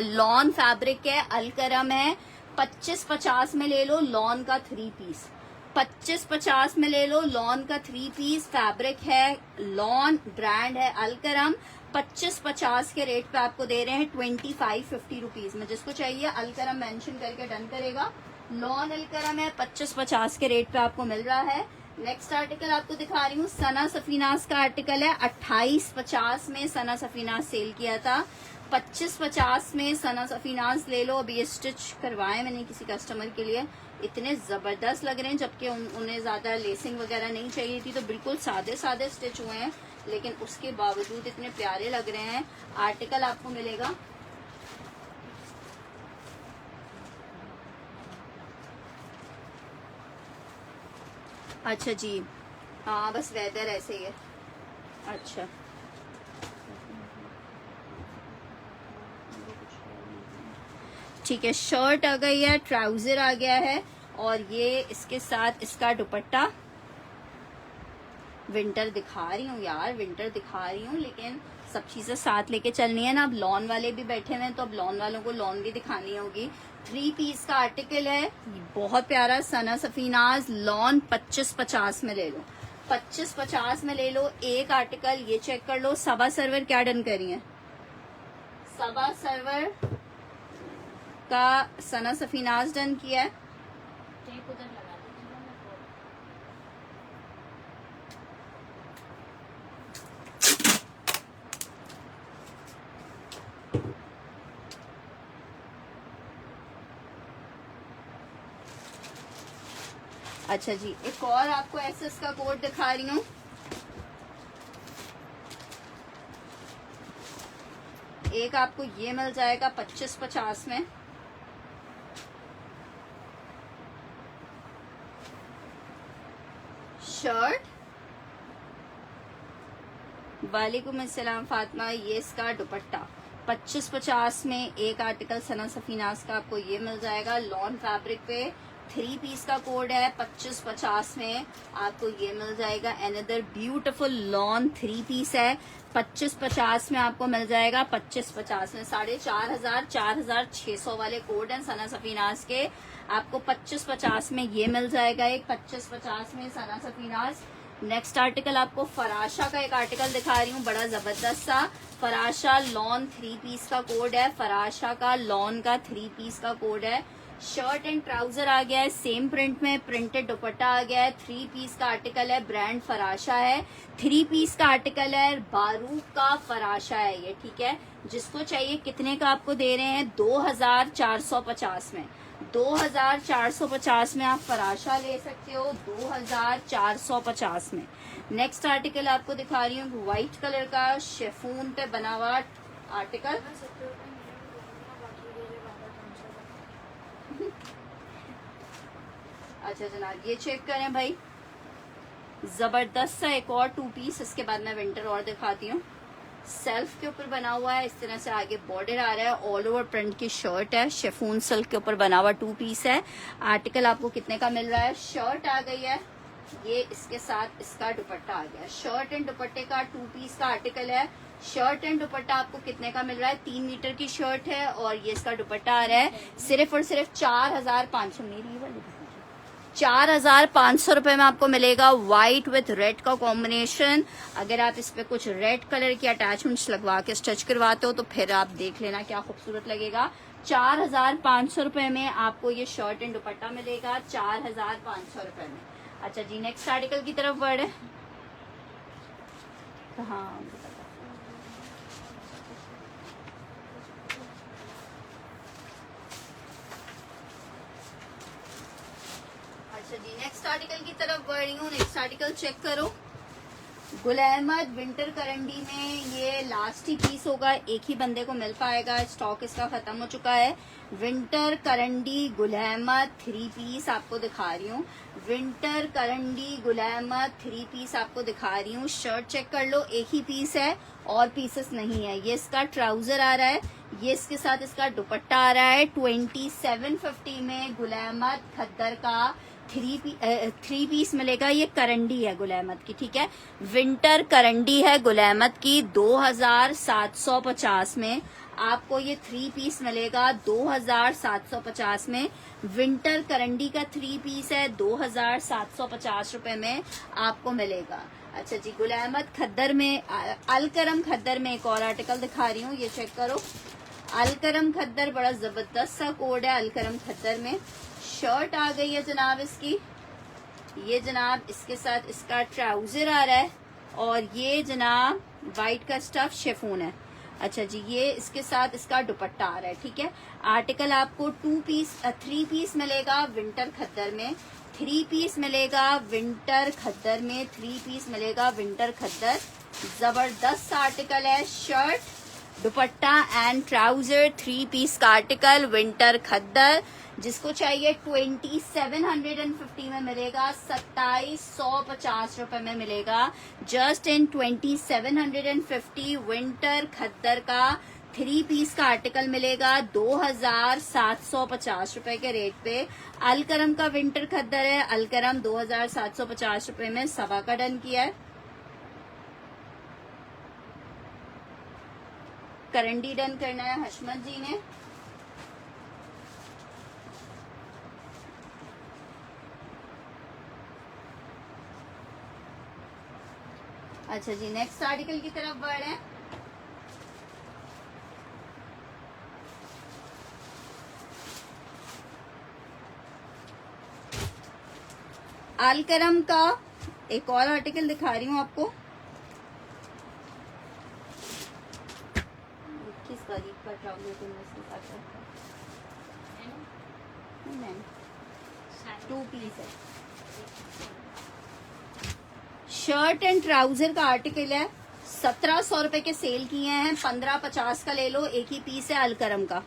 लॉन फैब्रिक है, अलकरम है, 25-50 में ले लो लॉन का 3 पीस। 25-50 में ले लो लॉन का 3 पीस। फैब्रिक है लॉन, ब्रांड है अलकरम। 25-50 के रेट पे आपको दे रहे हैं 25-50 रुपीज में। जिसको चाहिए अलकरम मेंशन करके डन करेगा। लॉन अलकरम है, 25-50 के रेट पे आपको मिल रहा है। नेक्स्ट आर्टिकल आपको दिखा रही हूँ, सना सफीनास का आर्टिकल है। 28-50 में सना सफीनास सेल किया था, 25-50 में सना सफीनास ले लो। अभी ये स्टिच करवाए मैंने किसी कस्टमर के लिए, इतने जबरदस्त लग रहे हैं, जबकि उन्हें ज्यादा लेसिंग वगैरह नहीं चाहिए थी, तो बिल्कुल सादे सादे स्टिच हुए हैं, लेकिन उसके बावजूद इतने प्यारे लग रहे हैं। आर्टिकल आपको मिलेगा अच्छा जी, हाँ बस वेदर ऐसे ही है। अच्छा ठीक है, शर्ट आ गई है, ट्राउजर आ गया है, और ये इसके साथ इसका दुपट्टा। विंटर दिखा रही हूँ यार, विंटर दिखा रही हूँ, लेकिन सब चीजें साथ लेके चलनी है ना। अब लॉन वाले भी बैठे हुए हैं, तो अब लॉन वालों को लॉन भी दिखानी होगी। 3 पीस का आर्टिकल है, बहुत प्यारा सना सफीनाज लॉन। 25-50 में ले लो, 25-50 में ले लो। एक आर्टिकल ये चेक कर लो, सबा सर्वर क्या डन करी है, सबा सर्वर का सना सफीनाज डन किया है। टेप उधर लगा दीजिएगा ना तो। अच्छा जी, एक और आपको एसएस का कोड दिखा रही हूँ। एक आपको ये मिल जाएगा 25-50 में, शर्ट। वालेकुम अस्सलाम फातिमा, ये इसका दुपट्टा 25-50 में। एक आर्टिकल सना सफीनास का आपको ये मिल जाएगा लॉन फैब्रिक पे। 3 पीस का कोड है, 25-50 में आपको ये मिल जाएगा। अनदर ब्यूटीफुल लॉन 3 पीस है, 25-50 में आपको मिल जाएगा। 25-50 में 4,500 4,600 वाले कोड हैं सना सफीनास के, आपको 25-50 में ये मिल जाएगा। एक 25-50 में सना सफीनास। नेक्स्ट आर्टिकल आपको फराशा का एक आर्टिकल दिखा रही हूँ, बड़ा जबरदस्त सा। फराशा लॉन 3 पीस का कोड है, फराशा का लॉन का 3 पीस का कोड है। शर्ट एंड ट्राउजर आ गया है सेम प्रिंट में, प्रिंटेड दुपट्टा आ गया है। 3 पीस का आर्टिकल है, ब्रांड फराशा है। 3 पीस का आर्टिकल है, बारूक का फराशा है ये, ठीक है। जिसको चाहिए कितने का आपको दे रहे हैं, 2,450 में। 2,450 में आप फराशा ले सकते हो, 2,450 में। नेक्स्ट आर्टिकल आपको दिखा रही हूँ, व्हाइट कलर का शेफून पे बना हुआ आर्टिकल। अच्छा जनाब, ये चेक करें भाई, जबरदस्त सा एक और 2 पीस। इसके बाद मैं विंटर और दिखाती हूँ। सेल्फ के ऊपर बना हुआ है, इस तरह से आगे बॉर्डर आ रहा है, ऑल ओवर प्रिंट की शर्ट है, शेफून सिल्क के ऊपर बना हुआ 2 पीस है। आर्टिकल आपको कितने का मिल रहा है, शर्ट आ गई है, ये इसके साथ इसका दुपट्टा आ गया। शर्ट एंड दुपट्टे का 2 पीस का आर्टिकल है। शर्ट एंड दुपट्टा आपको कितने का मिल रहा है, 3 मीटर की शर्ट है, और ये इसका दुपट्टा आ रहा है सिर्फ और सिर्फ 4,500। मेरी वाली 4,500 रुपए में आपको मिलेगा, व्हाइट विथ रेड का कॉम्बिनेशन। अगर आप इस पे कुछ रेड कलर की अटैचमेंट्स लगवा के स्टिच करवाते हो तो फिर आप देख लेना क्या खूबसूरत लगेगा। 4,500 रुपए में आपको ये शर्ट एंड दुपट्टा मिलेगा, 4,500 रुपए में। अच्छा जी, नेक्स्ट आर्टिकल की तरफ बढ़े। हाँ अच्छा जी, नेक्स्ट नेक्स्ट आर्टिकल की तरफ बढ़ रही हूँ। नेक्स्ट आर्टिकल चेक करो, गुल अहमद विंटर करंडी में ये लास्ट ही पीस होगा, एक ही बंदे को मिल पाएगा, स्टॉक इसका खत्म हो चुका है। विंटर करंडी गुल अहमद 3 पीस आपको दिखा रही हूँ। विंटर करंडी गुल अहमद 3 पीस आपको दिखा रही हूँ। शर्ट चेक कर लो, एक ही पीस है और पीसेस नहीं है। ये इसका ट्राउजर आ रहा है, ये इसके साथ इसका दुपट्टा आ रहा है। 2750 में गुल अहमद खद्दर का 3 पीस मिलेगा। ये करंडी है गुल अहमद की, ठीक है, विंटर करंडी है गुल अहमद की। 2750 में आपको ये 3 पीस मिलेगा। 2750 में विंटर करंडी का 3 पीस है, 2750 रुपए में आपको मिलेगा। अच्छा जी, गुल अहमद खद्दर में, अलकरम खद्दर में एक और आर्टिकल दिखा रही हूँ, ये चेक करो। अलकरम खद्दर बड़ा जबरदस्त सा कोड है। अलकरम खद्दर में शर्ट आ गई है जनाब इसकी, ये जनाब इसके साथ इसका ट्राउजर आ रहा है और ये जनाब वाइट का स्टफ शिफॉन है। अच्छा जी, ये इसके साथ इसका दुपट्टा आ रहा है, ठीक है। आर्टिकल आपको 3 पीस मिलेगा विंटर खद्दर में, 3 पीस मिलेगा विंटर खद्दर में, 3 पीस मिलेगा विंटर खद्दर। जबरदस्त आर्टिकल है, shirt dupatta and trouser 3 piece का आर्टिकल विंटर खद्दर। जिसको चाहिए 2750 में मिलेगा, 2750 रुपए में मिलेगा। जस्ट इन 2750 विंटर खद्दर का 3 पीस का आर्टिकल मिलेगा 2750 रुपए के रेट पे। अलकरम का विंटर खद्दर है, अलकरम 2750 रुपए में सवा का डन किया है। करंडी डन करना है हशमत जी ने। अच्छा जी, नेक्स्ट आर्टिकल की तरफ बढ़ रहे हैं। अलकरम का एक और आर्टिकल दिखा रही हूँ आपको। किस गरीब का ट्राउजर तुमने इसके साथ रखा? 2 पीस है। शर्ट एंड ट्राउजर का आर्टिकल है, 1700 रुपए के सेल किए हैं। 1550 का ले लो, एक ही पीस है अलकरम का।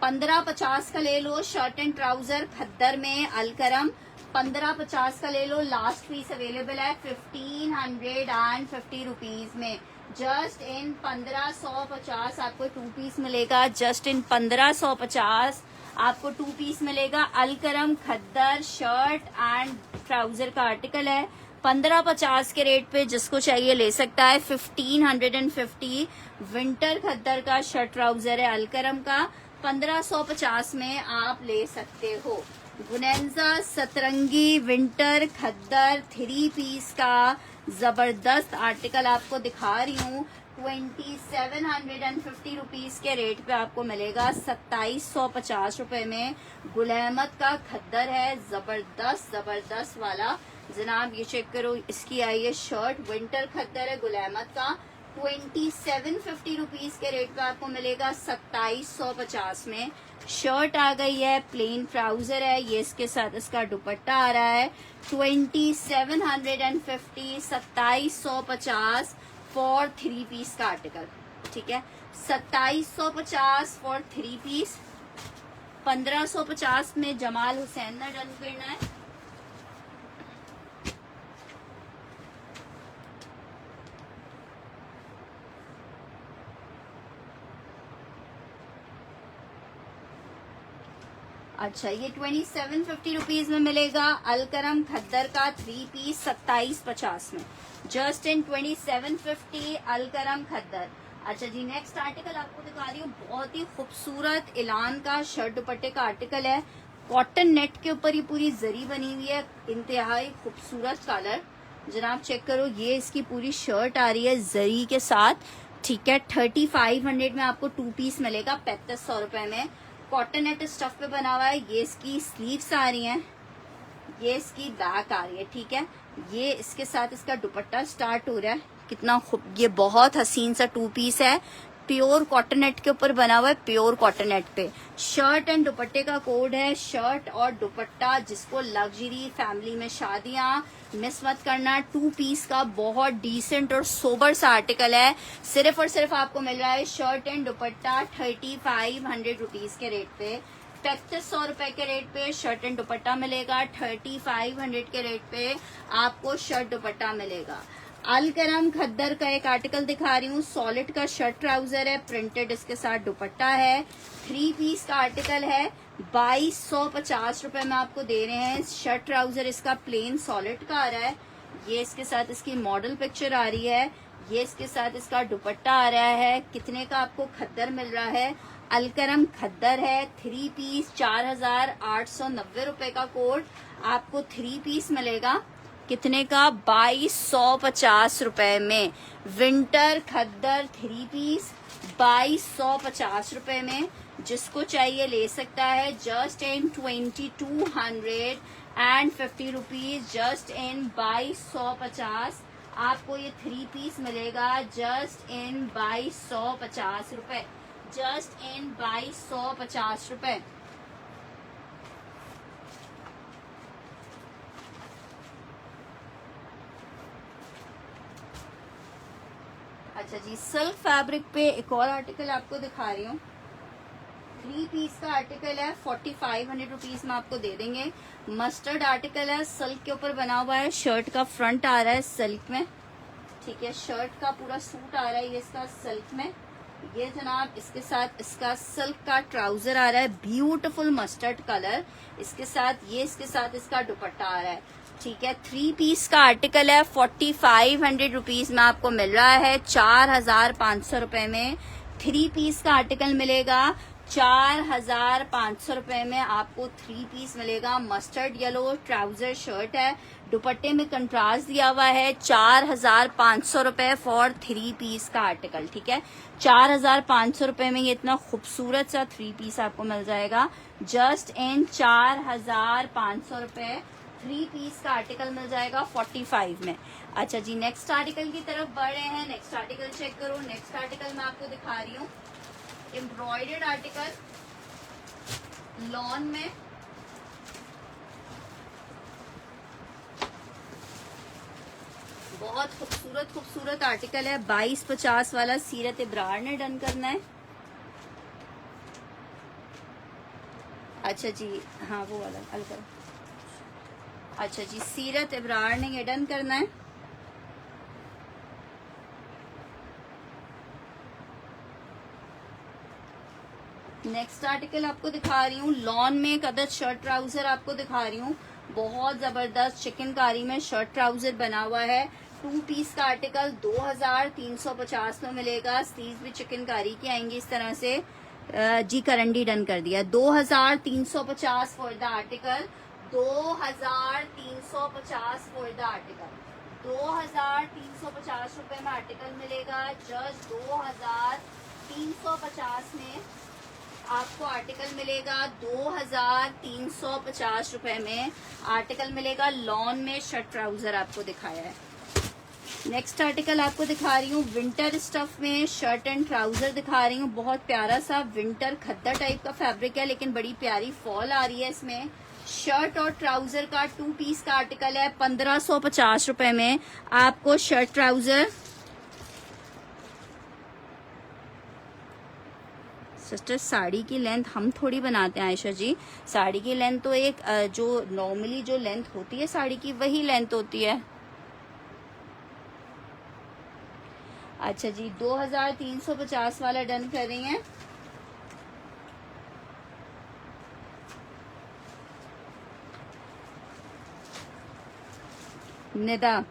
1550 का ले लो, शर्ट एंड ट्राउजर खद्दर में अलकरम। 1550 का ले लो, लास्ट पीस अवेलेबल है 1550 रुपीज में। जस्ट इन 1550 आपको 2 पीस मिलेगा। जस्ट इन 1550 आपको 2 पीस मिलेगा। अलकरम खद्दर शर्ट एंड ट्राउजर का आर्टिकल है। 1550 के रेट पे जिसको चाहिए ले सकता है। 1550 विंटर खद्दर का शर्ट ट्राउजर है अलकरम का। 1550 में आप ले सकते हो। गुनेंजा सतरंगी विंटर खद्दर 3 पीस का जबरदस्त आर्टिकल आपको दिखा रही हूँ। 2750 रुपीज के रेट पे आपको मिलेगा 2750 रुपए में। गुल अहमद का खद्दर है, जबरदस्त वाला जनाब, ये चेक करो। इसकी आई है शर्ट, विंटर खद्दर है गुल अहमद का। 2750 रुपीज के रेट पे आपको मिलेगा 2750 में। शर्ट आ गई है, प्लेन ट्राउजर है, ये इसके साथ इसका दुपट्टा आ रहा है। 2750 2750 फॉर 3 पीस का आर्टिकल, ठीक है। 2750 फॉर 3 पीस। 1550 में जमाल हुसैन ने डन करना है। अच्छा, ये 2750 रुपीज में मिलेगा। अलकरम खद्दर का 3 पीस 2750 में। जस्ट इन 2750 अलकरम खद्दर। अच्छा जी, नेक्स्ट आर्टिकल आपको दिखा रही हूँ, बहुत ही खूबसूरत इलान का शर्ट दुपट्टे का आर्टिकल है। कॉटन नेट के ऊपर ये पूरी जरी बनी हुई है, इंतहाई खूबसूरत कलर जनाब, चेक करो। ये इसकी पूरी शर्ट आ रही है जरी के साथ, ठीक है। 3500 में आपको 2 पीस मिलेगा 3500 रुपए में। कॉटन नेट स्टफ पे बना हुआ है। ये इसकी स्लीव्स आ रही हैं, ये इसकी बैक आ रही है, ठीक है। ये इसके साथ इसका दुपट्टा स्टार्ट हो रहा है, कितना खूब, ये बहुत हसीन सा 2 पीस है। प्योर कॉटनेट के ऊपर बना हुआ है, प्योर कॉटनेट पे। शर्ट एंड दुपट्टे का कोड है, शर्ट और दुपट्टा, जिसको लग्जरी फैमिली में शादियां, मिस मत करना। 2 पीस का बहुत डिसेंट और सोबर सा आर्टिकल है। सिर्फ और सिर्फ आपको मिल रहा है शर्ट एंड दुपट्टा 3500 रुपीज के रेट पे, 3500 रुपए के रेट पे शर्ट एंड दुपट्टा मिलेगा। 3500 के रेट पे आपको शर्ट दुपट्टा मिलेगा। अलकरम खद्दर का एक आर्टिकल दिखा रही हूँ, सॉलिड का शर्ट ट्राउजर है, प्रिंटेड इसके साथ दुपट्टा है, 3 पीस का आर्टिकल है। 2250 रुपए में आपको दे रहे हैं। शर्ट ट्राउजर इसका प्लेन सॉलिड का आ रहा है, ये इसके साथ इसकी मॉडल पिक्चर आ रही है, ये इसके साथ इसका दुपट्टा आ रहा है। कितने का आपको खद्दर मिल रहा है? अलकरम खद्दर है, 3 पीस 4890 रुपए का कोड। आपको 3 पीस मिलेगा कितने का? 2250 रुपए में। विंटर खद्दर 3 पीस 2250 रुपए में, जिसको चाहिए ले सकता है। Just in 2250 rupees, just in 2250 आपको ये 3 पीस मिलेगा। जस्ट इन 2250 रुपए, जस्ट इन 2250 रुपए। अच्छा जी, सिल्क फैब्रिक पे एक और आर्टिकल आपको दिखा रही हूँ। 3 पीस का आर्टिकल है, 4500 रुपीज में आपको दे देंगे। मस्टर्ड आर्टिकल है, सिल्क के ऊपर बना हुआ है, शर्ट का फ्रंट आ रहा है सिल्क में, ठीक है। शर्ट का पूरा सूट आ रहा है ये इसका सिल्क में। ये जनाब इसके साथ इसका सिल्क का ट्राउजर आ रहा है, ब्यूटीफुल मस्टर्ड कलर। इसके साथ ये इसके साथ इसका दुपट्टा आ रहा है, ठीक है। 3 पीस का आर्टिकल है, 4500 रुपीज में आपको मिल रहा है। 4500 रुपए में 3 पीस का आर्टिकल मिलेगा। 4500 रुपए में आपको 3 पीस मिलेगा। मस्टर्ड येलो ट्राउजर शर्ट है, दुपट्टे में कंट्रास्ट दिया हुआ है। 4500 रुपए फॉर 3 पीस का आर्टिकल, ठीक है। 4500 रुपए में ये इतना खूबसूरत सा 3 पीस आपको मिल जाएगा। जस्ट इन 4500 रुपए 3 पीस का आर्टिकल मिल जाएगा 45 में। अच्छा जी, नेक्स्ट आर्टिकल की तरफ बढ़ रहे हैं। नेक्स्ट आर्टिकल चेक करो। नेक्स्ट आर्टिकल मैं आपको दिखा रही हूँ, एम्ब्रॉयडर्ड आर्टिकल लॉन में। बहुत खूबसूरत खूबसूरत आर्टिकल है। 2250 वाला सीरत इब्रार ने डन करना है। अच्छा जी, हाँ वो वाला अलकर। अच्छा जी, सीरत इब्रार ने ये डन करना है। नेक्स्ट आर्टिकल आपको दिखा रही हूँ, लॉन में एक अदर शर्ट ट्राउजर आपको दिखा रही हूँ। बहुत जबरदस्त चिकनकारी में शर्ट ट्राउजर बना हुआ है। 2 पीस का आर्टिकल 2350 में मिलेगा। स्लीव्स भी चिकनकारी की आएंगी इस तरह से। जी करंडी डन कर दिया। 2350 for the article, 2350 for the article, 2350 रुपए में आर्टिकल मिलेगा। जस्ट 2350 में आपको आर्टिकल मिलेगा। 2350 रुपए में आर्टिकल मिलेगा। लॉन में शर्ट ट्राउजर आपको दिखाया है। नेक्स्ट आर्टिकल आपको दिखा रही हूँ, विंटर स्टफ में शर्ट एंड ट्राउजर दिखा रही हूँ। बहुत प्यारा सा विंटर खद्दर टाइप का फैब्रिक है, लेकिन बड़ी प्यारी फॉल आ रही है इसमें। शर्ट और ट्राउजर का 2 पीस का आर्टिकल है। 1550 रुपए में आपको शर्ट ट्राउजर। सिस्टर, साड़ी की लेंथ हम थोड़ी बनाते हैं आयशा जी। साड़ी की लेंथ तो एक जो नॉर्मली जो लेंथ होती है साड़ी की, वही लेंथ होती है। अच्छा जी, 2350 वाला डन कर रही हैं। निदा,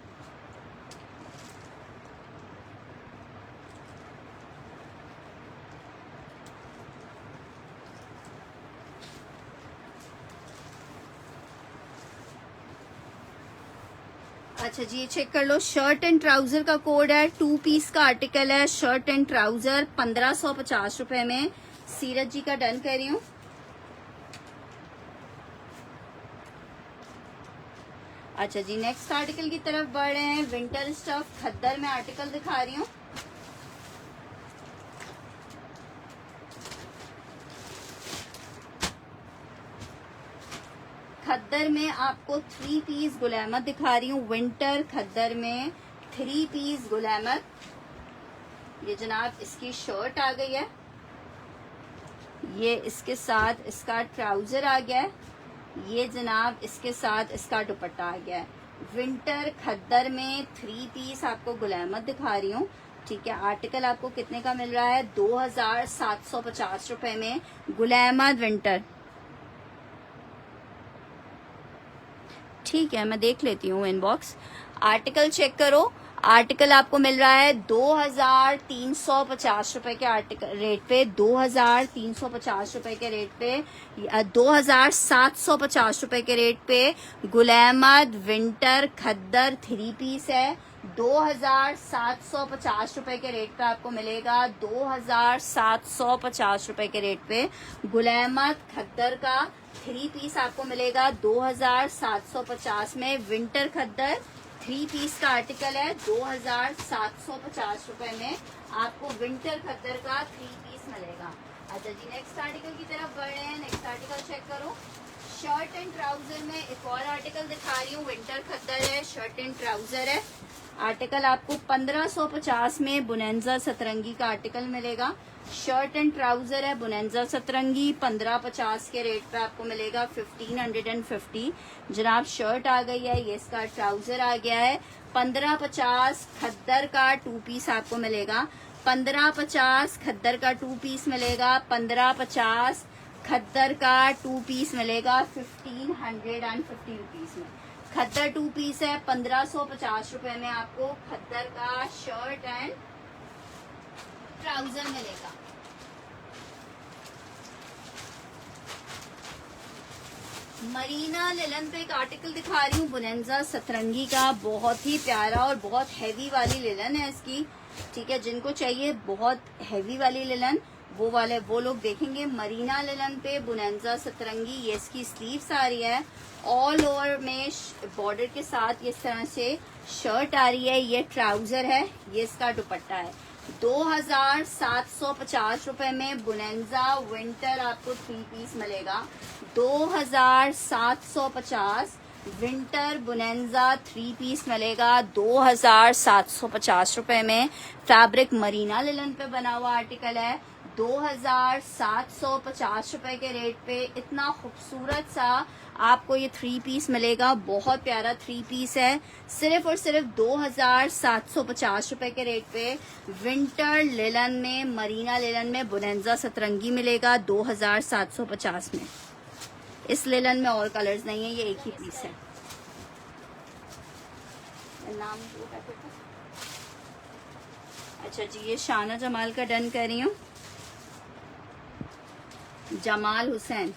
अच्छा जी, ये चेक कर लो। शर्ट एंड ट्राउजर का कोड है। 2 पीस का आर्टिकल है, शर्ट एंड ट्राउजर 1550 रुपए में। सीरत जी का डन कर रही हूँ। अच्छा जी, नेक्स्ट आर्टिकल की तरफ बढ़ रहे हैं। विंटर स्टफ खद्दर में आर्टिकल दिखा रही हूँ। खद्दर में आपको 3 पीस गुल अहमद दिखा रही हूँ। विंटर खद्दर में 3 पीस गुल अहमद। ये जनाब इसकी शर्ट आ गई है, ये इसके साथ इसका ट्राउजर आ गया है, ये जनाब इसके साथ इसका दुपट्टा आ गया है। विंटर खद्दर में 3 पीस आपको गुल अहमद दिखा रही हूँ। ठीक है, आर्टिकल आपको कितने का मिल रहा है? 2750 रुपए में गुल अहमद विंटर। ठीक है, मैं देख लेती हूँ इनबॉक्स। आर्टिकल चेक करो। आर्टिकल आपको मिल रहा है 2350 रुपए के आर्टिकल रेट पे, 2350 रुपए के रेट पे, 2750 रुपए के रेट पे गुल अहमद विंटर खद्दर 3 पीस है। 2750 रुपए के रेट पे आपको मिलेगा। 2750 रुपए के रेट पे गुल अहमद खद्दर का 3 पीस आपको मिलेगा 2750 में। विंटर खद्दर 3 पीस का आर्टिकल है, 2750 रुपए में आपको विंटर खद्दर का 3 पीस मिलेगा। अच्छा जी, नेक्स्ट आर्टिकल की तरफ बढ़ रहे हैं। नेक्स्ट आर्टिकल चेक करो। शर्ट एंड ट्राउजर में एक और आर्टिकल दिखा रही हूँ। विंटर खद्दर है, शर्ट एंड ट्राउजर है। आर्टिकल आपको 1550 में बुनेंजा सतरंगी का आर्टिकल मिलेगा। शर्ट एंड ट्राउजर है, बुनेंजा सतरंगी 1550 के रेट पे आपको मिलेगा 1550। जनाब शर्ट आ गई है, ये इसका ट्राउजर आ गया है। 1550 खद्दर का 2 पीस आपको मिलेगा। 1550 खद्दर का 2 पीस मिलेगा। 1550 खद्दर का 2 पीस मिलेगा 1550 रुपीज में। खद्दर 2 पीस है, 1550 रुपए में आपको खद्दर का शर्ट एंड ट्राउजर मिलेगा। मरीना लिलन पे एक आर्टिकल दिखा रही हूँ बुनेंजा सतरंगी का। बहुत ही प्यारा और बहुत हैवी वाली लिलन है इसकी। ठीक है, जिनको चाहिए बहुत हैवी वाली लिलन वो लोग देखेंगे। मरीना लिलन पे बुनेंजा सतरंगी, ये इसकी स्लीव्स आ रही है। ऑल ओवर में बॉर्डर के साथ इस तरह से शर्ट आ रही है। ये ट्राउजर है, ये इसका दुपट्टा है। 2750 रुपए में बुनेंजा विंटर आपको 3 पीस मिलेगा। 2750 विंटर बुनेंजा 3 पीस मिलेगा 2750 रुपए में। फैब्रिक मरीना लिलन पे बना हुआ आर्टिकल है। 2750 रुपए के रेट पे इतना खूबसूरत सा आपको ये 3 पीस मिलेगा। बहुत प्यारा 3 पीस है। सिर्फ और सिर्फ 2750 रुपए के रेट पे विंटर लिलन में, मरीना लिलन में बुनेंजा सतरंगी मिलेगा 2750 में। इस लिलन में और कलर्स नहीं है, ये एक ही पीस है। नाम अच्छा जी, ये शाना जमाल का डन कर रही हूँ। जमाल हुसैन,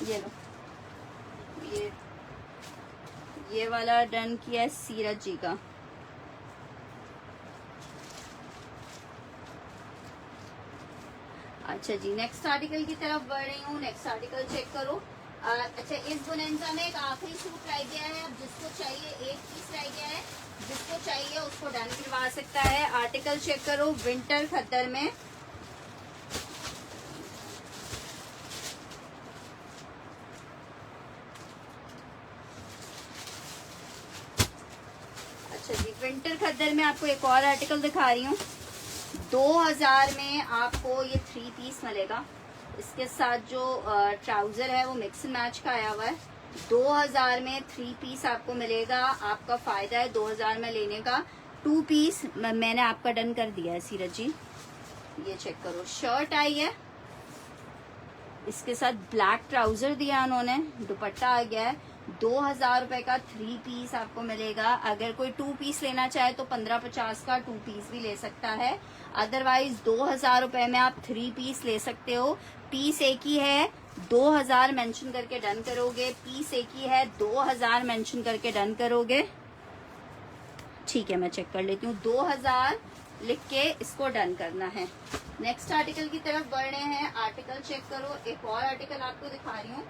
ये लो, ये वाला डन किया है सीरत जी का। अच्छा जी, नेक्स्ट आर्टिकल की तरफ बढ़ रही हूँ। नेक्स्ट आर्टिकल चेक करो। अच्छा, इस बुनेंजा में एक आखिरी सूट रह गया है। अब जिसको चाहिए, एक पीस रह गया है, जिसको चाहिए उसको डन करवा सकता है। आर्टिकल चेक करो। विंटर खद्दर में अच्छा जी, विंटर खद्दर में आपको एक और आर्टिकल दिखा रही हूँ। 2000 में आपको ये 3 पीस मिलेगा। इसके साथ जो ट्राउजर है वो मिक्स एंड मैच का आया हुआ है। 2000 में 3 पीस आपको मिलेगा। आपका फायदा है 2000 में लेने का। 2 पीस मैंने आपका डन कर दिया है सीरत जी। ये चेक करो, शर्ट आई है, इसके साथ ब्लैक ट्राउजर दिया उन्होंने, दुपट्टा आ गया है। 2000 रुपए का 3 पीस आपको मिलेगा। अगर कोई 2 पीस लेना चाहे तो 1550 का 2 पीस भी ले सकता है। अदरवाइज 2000 रुपए में आप 3 पीस ले सकते हो। पीस एक ही है, 2000 मेंशन करके डन करोगे। पीस एक ही है, 2000 मेंशन करके डन करोगे। ठीक है, मैं चेक कर लेती हूँ। 2000 लिख के इसको डन करना है। नेक्स्ट आर्टिकल की तरफ बढ़ रहे हैं। आर्टिकल चेक करो। एक और आर्टिकल आपको दिखा रही हूँ।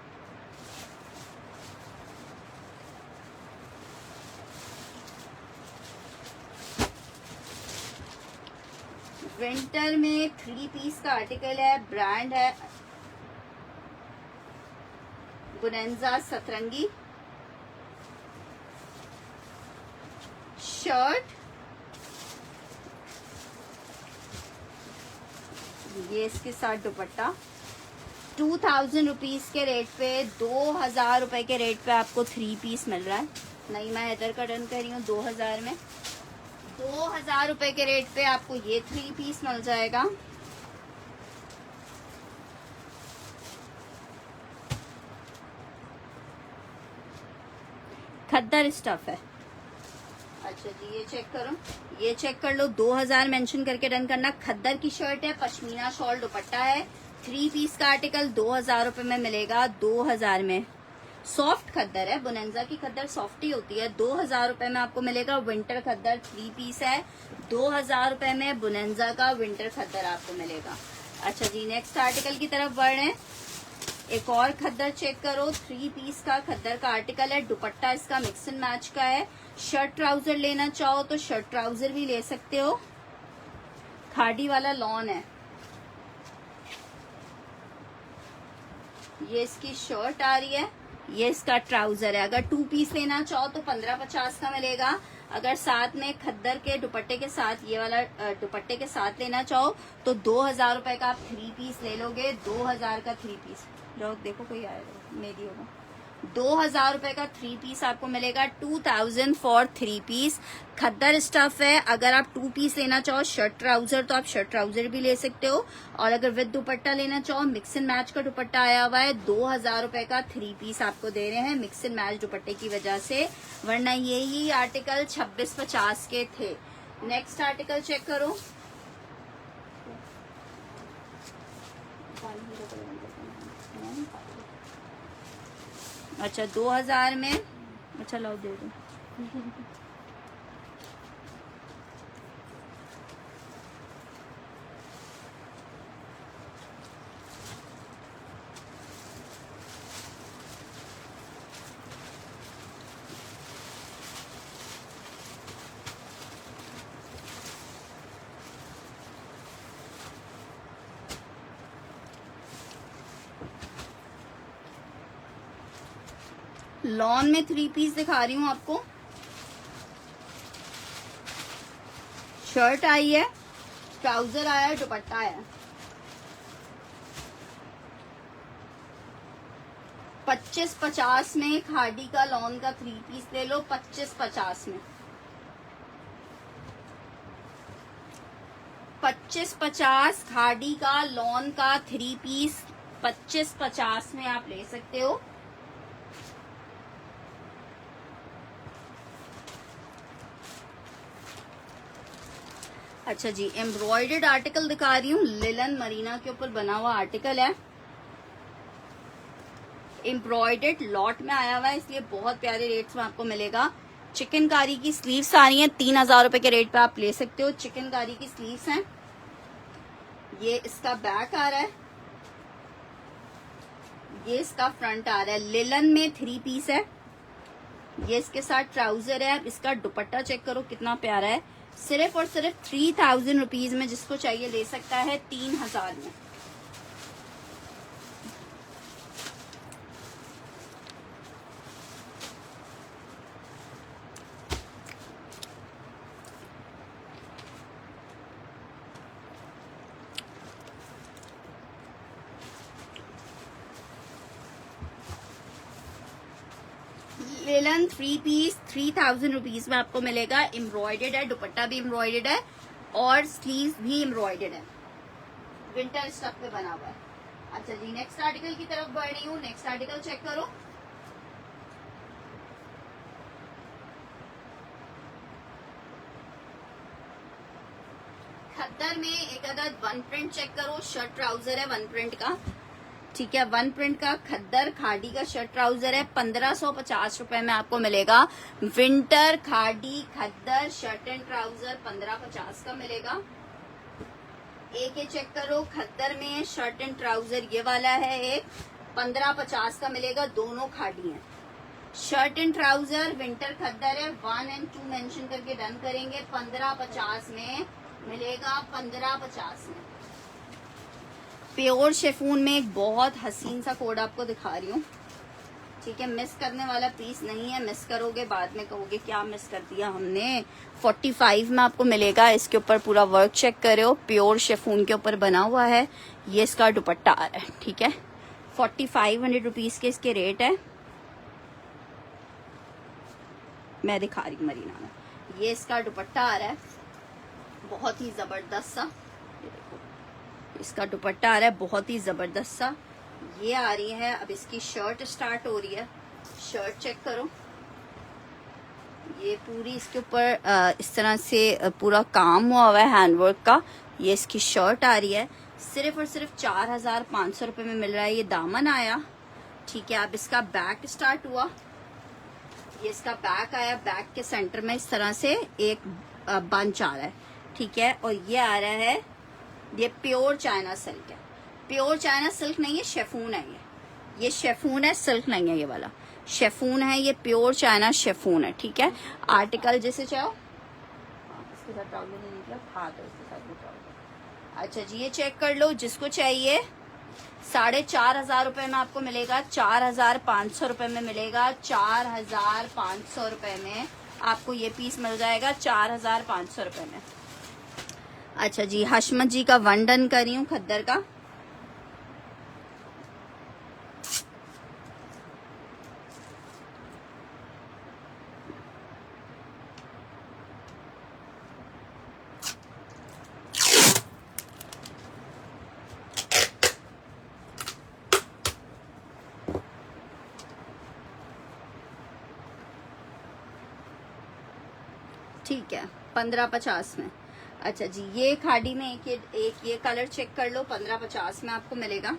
विंटर में 3 पीस का आर्टिकल है, ब्रांड है बुनेंजा सतरंगी। शर्ट ये इसके साथ दुपट्टा 2000 रुपीज के रेट पे, 2000 रुपए के रेट पे आपको 3 पीस मिल रहा है। नहीं, मैं इधर का डन कर रही हूँ 2000 में। 2000 रुपए के रेट पे आपको ये 3 पीस मिल जाएगा। खद्दर स्टफ है। अच्छा जी, ये चेक करो, ये चेक कर लो। 2000 मेंशन करके डन करना। खद्दर की शर्ट है, पश्मीना शॉल दुपट्टा है, 3 पीस का आर्टिकल 2000 रुपए में मिलेगा। 2000 में सॉफ्ट खद्दर है, बुनेंजा की खद्दर सॉफ्ट ही होती है। 2000 रुपए में आपको मिलेगा। विंटर खद्दर 3 पीस है, 2000 रुपए में बुनेंजा का विंटर खद्दर आपको मिलेगा। अच्छा जी, नेक्स्ट आर्टिकल की तरफ बढ़ रहे हैं। एक और खद्दर चेक करो, 3 पीस का खद्दर का आर्टिकल है। दुपट्टा इसका मिक्स एंड मैच का है। शर्ट ट्राउजर लेना चाहो तो शर्ट ट्राउजर भी ले सकते हो। खाड़ी वाला लॉन है। ये इसकी शर्ट आ रही है, ये इसका ट्राउजर है। अगर 2 पीस लेना चाहो तो 1550 का मिलेगा। अगर साथ में खद्दर के दुपट्टे के साथ ये वाला दुपट्टे के साथ लेना चाहो तो 2000 रुपए का आप 3 पीस ले लोगे। 2000 का 3 पीस, जाओ देखो कोई आएगा, मेरी होगा। 2000 रुपए का 3 पीस आपको मिलेगा। 2000 फॉर 3 पीस। खद्दर स्टफ है। अगर आप 2 पीस लेना चाहो शर्ट ट्राउजर तो आप शर्ट ट्राउजर भी ले सकते हो, और अगर विद दुपट्टा लेना चाहो, मिक्स एंड मैच का दुपट्टा आया हुआ है। 2000 रुपए का 3 पीस आपको दे रहे हैं मिक्स एंड मैच दुपट्टे की वजह से, वरना यही आर्टिकल 2650 के थे। नेक्स्ट आर्टिकल चेक करो। अच्छा, 2000 में, अच्छा लो दे दो। लॉन में 3 पीस दिखा रही हूँ आपको। शर्ट आई है, ट्राउजर आया है, दुपट्टा आया है। 2550 में खादी का लॉन का 3 पीस ले लो। 2550 में 2550 खादी का लॉन का 3 पीस 2550 में आप ले सकते हो। अच्छा जी, एम्ब्रॉयडर्ड आर्टिकल दिखा रही हूँ। लिलन मरीना के ऊपर बना हुआ आर्टिकल है। एम्ब्रॉयडर्ड लॉट में आया हुआ है, इसलिए बहुत प्यारे रेट्स में आपको मिलेगा। चिकनकारी की स्लीव्स आ रही हैं, 3000 रुपए के रेट पे आप ले सकते हो। चिकनकारी की स्लीव्स हैं। ये इसका बैक आ रहा है, ये इसका फ्रंट आ रहा है। लिलन में 3 पीस है। ये इसके साथ ट्राउजर है। इसका दुपट्टा चेक करो कितना प्यारा है। सिर्फ और सिर्फ 3000 रुपीज में जिसको चाहिए ले सकता है। 3000 में लिलन 3 पीस 3000 रुपीज में आपको मिलेगा। एम्ब्रॉयडर्ड है, दुपट्टा भी एम्ब्रॉयडर्ड है और स्लीव्स भी एम्ब्रॉयडर्ड है। विंटर स्टफ पे बना हुआ है। अच्छा जी, नेक्स्ट आर्टिकल की तरफ बढ़ रही हूँ। नेक्स्ट आर्टिकल चेक करो। खद्दर में एक अदद 1 प्रिंट चेक करो। शर्ट ट्राउजर है 1 प्रिंट का, ठीक है। 1 प्रिंट का खद्दर खादी का शर्ट ट्राउजर है। 1550 रुपए में आपको मिलेगा। Winter khadi khaddar shirt and trouser 1550 का मिलेगा। एक ये चेक करो, खद्दर में शर्ट एंड ट्राउजर ये वाला है, एक 1550 का मिलेगा। दोनों खादी हैं। शर्ट एंड ट्राउजर विंटर खद्दर है। 1 और 2 मेंशन करके डन करेंगे। 1550 में मिलेगा 1550 में। प्योर शेफून में एक बहुत हसीन सा कोड आपको दिखा रही हूँ, ठीक है। मिस करने वाला पीस नहीं है, मिस करोगे बाद में कहोगे क्या मिस कर दिया हमने। 45 में आपको मिलेगा। इसके ऊपर पूरा वर्क चेक करो, प्योर शेफून के ऊपर बना हुआ है। ये इसका दुपट्टा आ रहा है, ठीक है। 4500 रुपीज के इसके रेट है। मैं दिखा रही हूँ मरीना में, ये इसका दुपट्टा आ रहा है, बहुत ही जबरदस्त सा। ये देखो, इसका दुपट्टा आ रहा है बहुत ही जबरदस्त सा। ये आ रही है, अब इसकी शर्ट स्टार्ट हो रही है। शर्ट चेक करो, ये पूरी इसके ऊपर इस तरह से पूरा काम हुआ हुआ है हैंडवर्क का। ये इसकी शर्ट आ रही है, सिर्फ और सिर्फ 4500 रुपये में मिल रहा है। ये दामन आया, ठीक है। अब इसका बैक स्टार्ट हुआ, ये इसका बैक आया। बैक के सेंटर में इस तरह से एक बंच आ रहा है, ठीक है। और ये आ रहा है, ये प्योर चाइना सिल्क है। प्योर चाइना सिल्क नहीं है, शेफून है ये शेफून है, सिल्क नहीं है ये वाला, शेफून है। ये प्योर चाइना शेफून है, ठीक है। आर्टिकल जैसे चाहो, इसके साथ ट्राउजर नहीं निकला, हाँ तो इसके साथ भी ट्राउजर। अच्छा जी, ये चेक कर लो, जिसको चाहिए 4500 रुपए में आपको मिलेगा। 4500 रुपए में मिलेगा। 4500 रुपए में आपको ये पीस मिल जाएगा, 4500 रुपए में। अच्छा जी, हशमत जी का 1 डन कर रही हूँ खद्दर का। ठीक है, 1550 में। अच्छा जी, ये खाड़ी में एक ये कलर चेक कर लो, 1550 में आपको मिलेगा।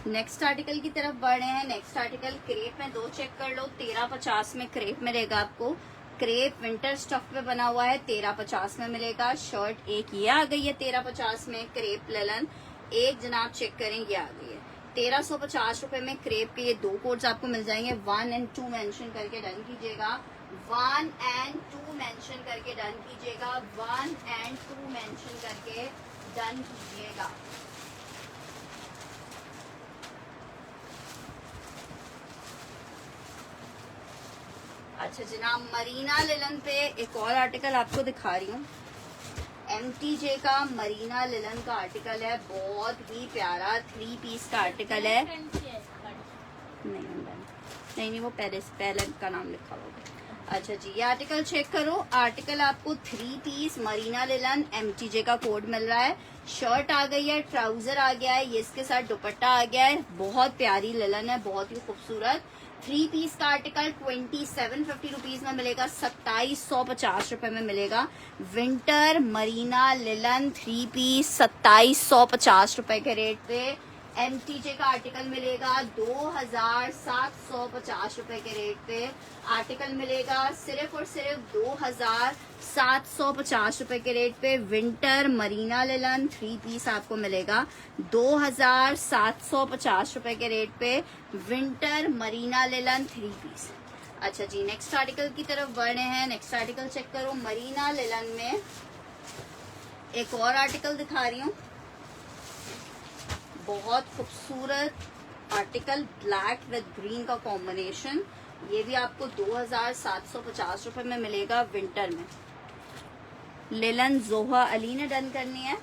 नेक्स्ट आर्टिकल की तरफ बढ़ रहे हैं। नेक्स्ट आर्टिकल क्रेप में 2 चेक कर लो, 1350 में क्रेप मिलेगा आपको। क्रेप विंटर स्टफ पे बना हुआ है, 1350 में मिलेगा। शर्ट एक ये आ गई है 1350 में, क्रेप लेलन। एक जनाब चेक करें, ये आ गई है 1350 रुपए में। क्रेप के ये 2 कोड्स आपको मिल जाएंगे। 1 और 2 मेंशन करके डन कीजिएगा। 1 और 2 मेंशन करके डन कीजिएगा। 1 और 2 मेंशन करके डन कीजिएगा। अच्छा जनाब, मरीना लिलन पे एक और आर्टिकल आपको दिखा रही हूँ। MTJ का मरीना लिलन का आर्टिकल है, बहुत ही प्यारा 3 पीस का आर्टिकल है। नहीं, वो पहले का नाम लिखा होगा। अच्छा जी, ये आर्टिकल चेक करो। आर्टिकल आपको 3 पीस मरीना लिलन MTJ का कोड मिल रहा है। शर्ट आ गई है, ट्राउजर आ गया है, ये इसके साथ दुपट्टा आ गया है। बहुत प्यारी लिलन है, बहुत ही खूबसूरत 3 पीस का आर्टिकल 2750 रुपीज में मिलेगा। 2750 रुपए में मिलेगा। विंटर मरीना लिलन 3 पीस 2750 रुपए के रेट पे। MTJ का आर्टिकल मिलेगा 2750 रुपए के रेट पे। आर्टिकल मिलेगा सिर्फ और सिर्फ 2750 रुपए के रेट पे। विंटर मरीना लिलन 3 पीस आपको मिलेगा 2750 रुपए के रेट पे। Winter marina linen 3 piece. अच्छा जी, नेक्स्ट आर्टिकल की तरफ बढ़ रहे हैं। नेक्स्ट आर्टिकल चेक करो। मरीना लिलन में एक और आर्टिकल दिखा रही हूँ, बहुत खूबसूरत आर्टिकल, ब्लैक विद ग्रीन का कॉम्बिनेशन। ये भी आपको 2750 रुपए में मिलेगा विंटर में। लिलन जोहा अली ने डन करनी है।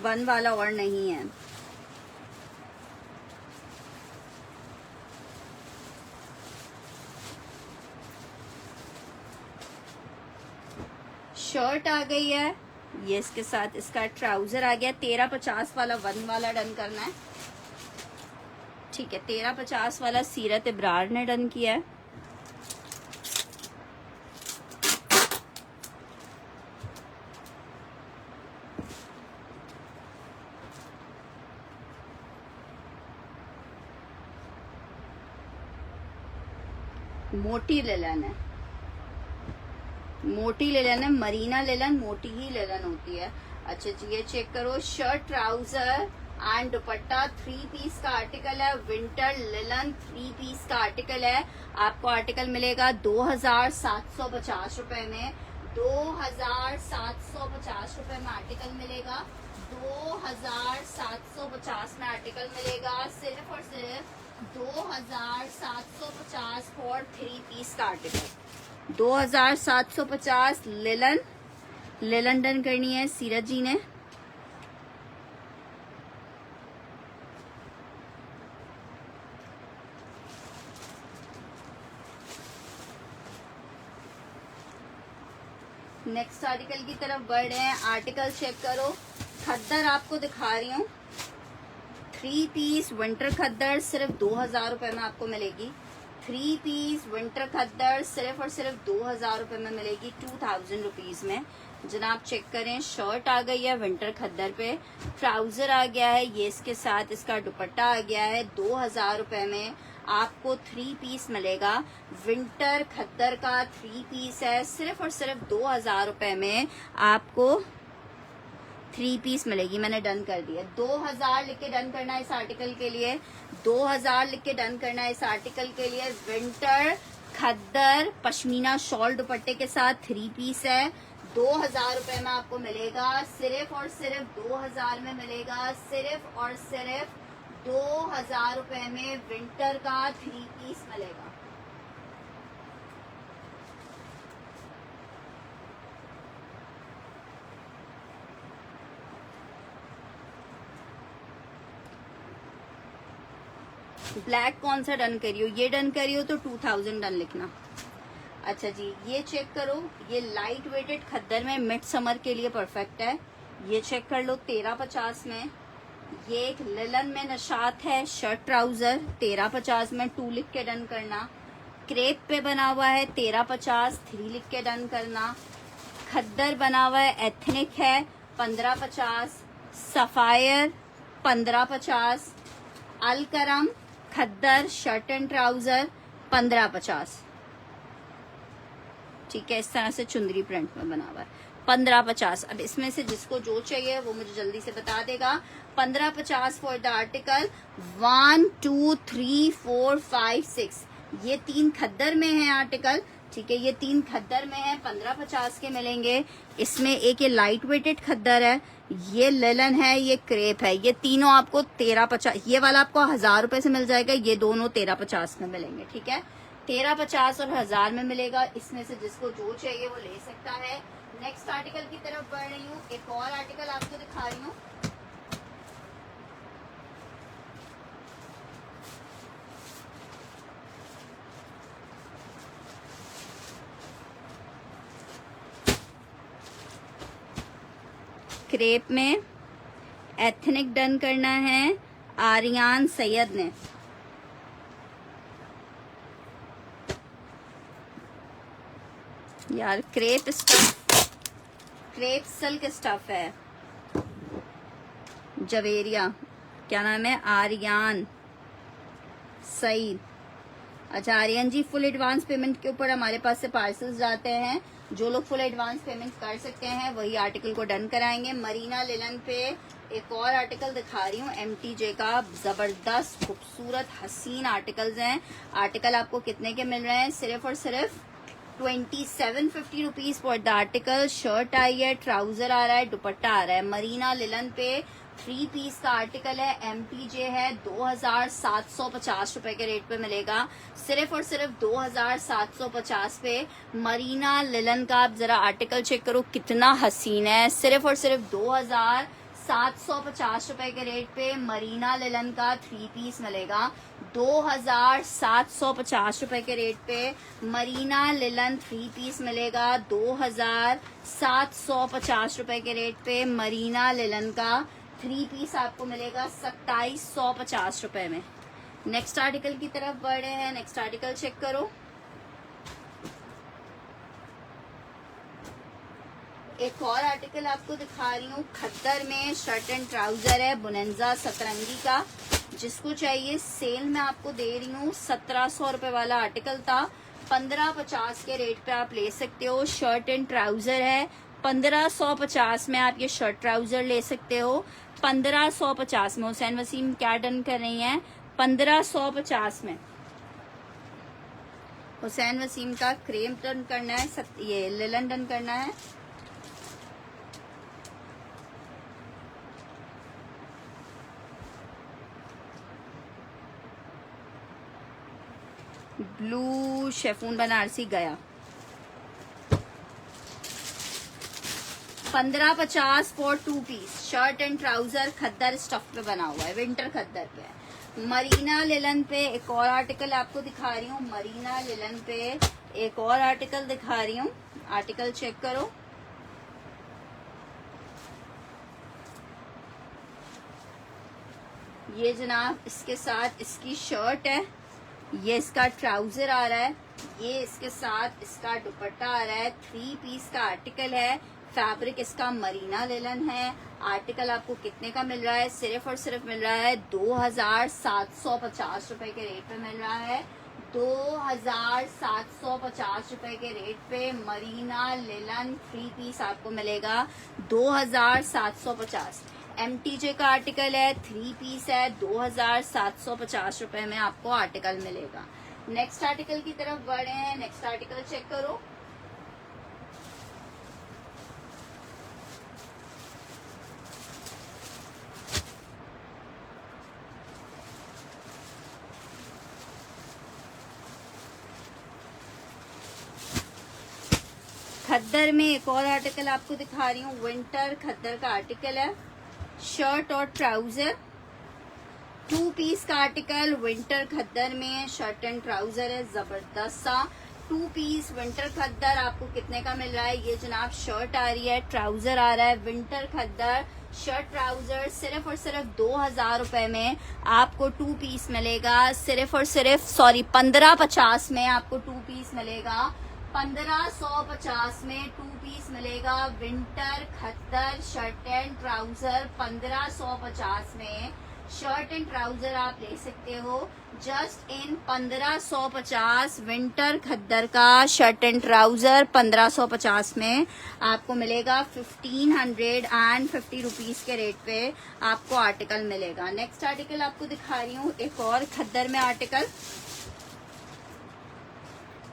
वन वाला और नहीं है। शर्ट आ गई है, ये इसके साथ इसका ट्राउजर आ गया। 1350 वाला 1 वाला डन करना है, ठीक है। 1350 वाला सीरत इब्रार ने डन किया है। मोटी लिलन है, मोटी लिलन है। मरीना लिलन मोटी ही लिलन होती है। अच्छा जी, ये चेक करो। Shirt trouser and dupatta 3 piece का आर्टिकल है, विंटर लिलन 3 पीस का आर्टिकल है। आपको आर्टिकल मिलेगा 2750 रुपए में, 2750 रुपए में आर्टिकल मिलेगा, 2750 में आर्टिकल मिलेगा, सिर्फ और सिर्फ 2750 फॉर 3 पीस का आर्टिकल। 2750 लिलन डन करनी है सीरत जी ने। नेक्स्ट आर्टिकल की तरफ बढ़ रहे हैं। आर्टिकल चेक करो, खद्दर आपको दिखा रही हूँ, 3 पीस विंटर खद्दर सिर्फ 2000 रुपए में आपको मिलेगी। 3 पीस विंटर खद्दर सिर्फ और सिर्फ 2000 रुपए में मिलेगी, 2000 रुपीज में। जनाब चेक करें, शर्ट आ गई है विंटर खद्दर पे, ट्राउजर आ गया है, ये इसके साथ इसका दुपट्टा आ गया है। 2000 रुपए में आपको 3 पीस मिलेगा, विंटर खद्दर का 3 पीस है, सिर्फ और सिर्फ 2000 रुपए में आपको 3 पीस मिलेगी। मैंने डन कर दिया, 2000 लिख के डन करना है इस आर्टिकल के लिए, 2000 लिख के डन करना है इस आर्टिकल के लिए। विंटर खद्दर पश्मीना शॉल दुपट्टे के साथ 3 पीस है, 2000 रुपए में आपको मिलेगा, सिर्फ और सिर्फ 2000 में मिलेगा, सिर्फ और सिर्फ 2000 रुपए में विंटर का 3 पीस मिलेगा। ब्लैक कौन सा डन करियो, ये डन करियो तो 2000 डन लिखना। अच्छा जी, ये चेक करो, ये लाइट वेटेड खद्दर में मिड समर के लिए परफेक्ट है। ये चेक कर लो 1350 में। ये एक लिलन में नशात है, शर्ट ट्राउजर 1350 में, 2 लिख के डन करना। क्रेप पे बना हुआ है 1350, 3 लिख के डन करना। खद्दर बना हुआ है, एथनिक है 1550, sapphire 1550, Alkaram khaddar shirt and trouser 1550। ठीक है, इस तरह से चुंदरी प्रिंट में बना हुआ है 1550। अब इसमें से जिसको जो चाहिए वो मुझे जल्दी से बता देगा। 1550 फॉर द आर्टिकल 1 2 3 4 5 6। ये 3 खद्दर में है आर्टिकल, ठीक है, ये 3 खद्दर में है, 1550 के मिलेंगे। इसमें एक ये लाइट वेटेड खद्दर है, ये लिलन है, ये क्रेप है, ये तीनों आपको 1350, ये वाला आपको 1000 रुपए से मिल जाएगा, ये दोनों 1350 में मिलेंगे। ठीक है, 1350 और 1000 में मिलेगा। इसमें से जिसको जो चाहिए वो ले सकता है। नेक्स्ट आर्टिकल की तरफ बढ़ रही हूँ, एक और आर्टिकल आपको दिखा रही हूँ। क्रेप में एथनिक डन करना है आर्यान सैयद ने। यार क्रेप सिल्क स्टफ है, जवेरिया, क्या नाम है, आर्यान सईद। अच्छा आर्यन जी, फुल एडवांस पेमेंट के ऊपर हमारे पास से पार्सल्स जाते हैं। जो लोग फुल एडवांस पेमेंट कर सकते हैं वही आर्टिकल को डन कराएंगे। मरीना लिलन पे एक और आर्टिकल दिखा रही हूँ, MTJ का, जबरदस्त खूबसूरत हसीन आर्टिकल्स हैं। आर्टिकल आपको कितने के मिल रहे हैं, सिर्फ और सिर्फ 2750 rupees for the article. Shirt आई है, ट्राउजर आ रहा है, दुपट्टा आ रहा है। मरीना लिलन पे 3 पीस का आर्टिकल है, MTJ है, 2750 रुपए के रेट पे मिलेगा, सिर्फ और सिर्फ 2750 पे। मरीना लिलन का आप जरा आर्टिकल चेक करो कितना हसीन है, सिर्फ और सिर्फ 2750 रुपए के रेट पे मरीना लिलन का 3 पीस मिलेगा। 2750 रुपए के रेट पे मरीना लिलन 3 पीस मिलेगा। 2750 रुपए के रेट पे मरीना लिलन का 3 पीस आपको मिलेगा 2750 रुपए में। नेक्स्ट आर्टिकल की तरफ बढ़ रहे हैं। नेक्स्ट आर्टिकल चेक करो, एक और आर्टिकल आपको दिखा रही हूँ, खद्दर में शर्ट एंड ट्राउजर है, बुनंजा सतरंगी का। जिसको चाहिए सेल में आपको दे रही हूँ, 1700 रुपए वाला आर्टिकल था, 1550 के रेट पे आप ले सकते हो। शर्ट एंड ट्राउजर है, 1550 में आप ये शर्ट ट्राउजर ले सकते हो। 1550 में हुसैन वसीम क्या डन कर रही हैं? 1550 में हुसैन वसीम का क्रेप डन करना है, ये लिलन डन करना है। ब्लू शेफून बनारसी गया। 1550 for 2 piece shirt and trouser, khaddar stuff पे बना हुआ है, विंटर खद्दर पे है। मरीना लिलन पे एक और आर्टिकल आपको दिखा रही हूँ। मरीना लिलन पे एक और आर्टिकल दिखा रही हूँ, आर्टिकल चेक करो। ये जनाब इसके साथ इसकी शर्ट है, ये इसका ट्राउजर आ रहा है, ये इसके साथ इसका दुपट्टा आ रहा है। 3 पीस का आर्टिकल है, फैब्रिक इसका मरीना लिलन है। आर्टिकल आपको कितने का मिल रहा है? सिर्फ और सिर्फ मिल रहा है 2750 रुपए के रेट पे मिल रहा है। 2750 रुपए के रेट पे मरीना लिलन 3 पीस आपको मिलेगा 2750। MTJ का आर्टिकल है, 3 पीस है, 2750 रुपए में आपको आर्टिकल मिलेगा। नेक्स्ट आर्टिकल की तरफ बढ़े हैं। नेक्स्ट आर्टिकल चेक करो। खद्दर में एक और आर्टिकल आपको दिखा रही हूँ, विंटर खद्दर का आर्टिकल है, शर्ट और ट्राउजर। 2 पीस का आर्टिकल विंटर खद्दर में, शर्ट एंड ट्राउजर है, जबरदस्त सा 2 पीस विंटर खद्दर आपको कितने का मिल रहा है? ये जनाब शर्ट आ रही है, ट्राउजर आ रहा है, विंटर खद्दर शर्ट ट्राउजर सिर्फ और सिर्फ 2000 रुपए में आपको 2 पीस मिलेगा। सिर्फ और सिर्फ 1550 में आपको 2 पीस मिलेगा। 1550 में 2 पीस मिलेगा winter khaddar shirt and trouser. 1550 में शर्ट एंड ट्राउजर आप ले सकते हो। जस्ट इन 1550 विंटर खद्दर का शर्ट एंड ट्राउजर 1550 में आपको मिलेगा। 1550 रुपीज के रेट पे आपको आर्टिकल मिलेगा। नेक्स्ट आर्टिकल आपको दिखा रही हूँ, एक और खद्दर में आर्टिकल,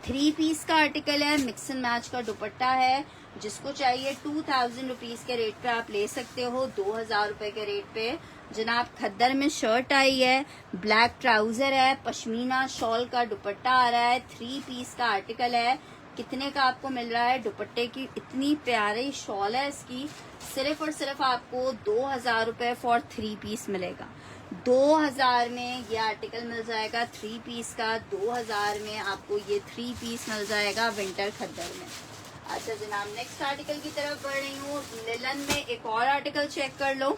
3 पीस का आर्टिकल है, मिक्स एंड मैच का दुपट्टा है। जिसको चाहिए 2000 रुपीज के रेट पे आप ले सकते हो, 2000 रुपए के रेट पे जनाब। खद्दर में शर्ट आई है, ब्लैक ट्राउजर है, पश्मीना शॉल का दुपट्टा आ रहा है, 3 पीस का आर्टिकल है। कितने का आपको मिल रहा है? दुपट्टे की इतनी प्यारी शॉल है इसकी, सिर्फ और सिर्फ आपको 2000 रुपए फॉर 3 पीस मिलेगा। 2000 में ये आर्टिकल मिल जाएगा 3 पीस का। 2000 में आपको ये 3 पीस मिल जाएगा विंटर खद्दर में। अच्छा जनाब, नेक्स्ट आर्टिकल की तरफ बढ़ रही हूँ। लिलन में एक और आर्टिकल चेक कर लो।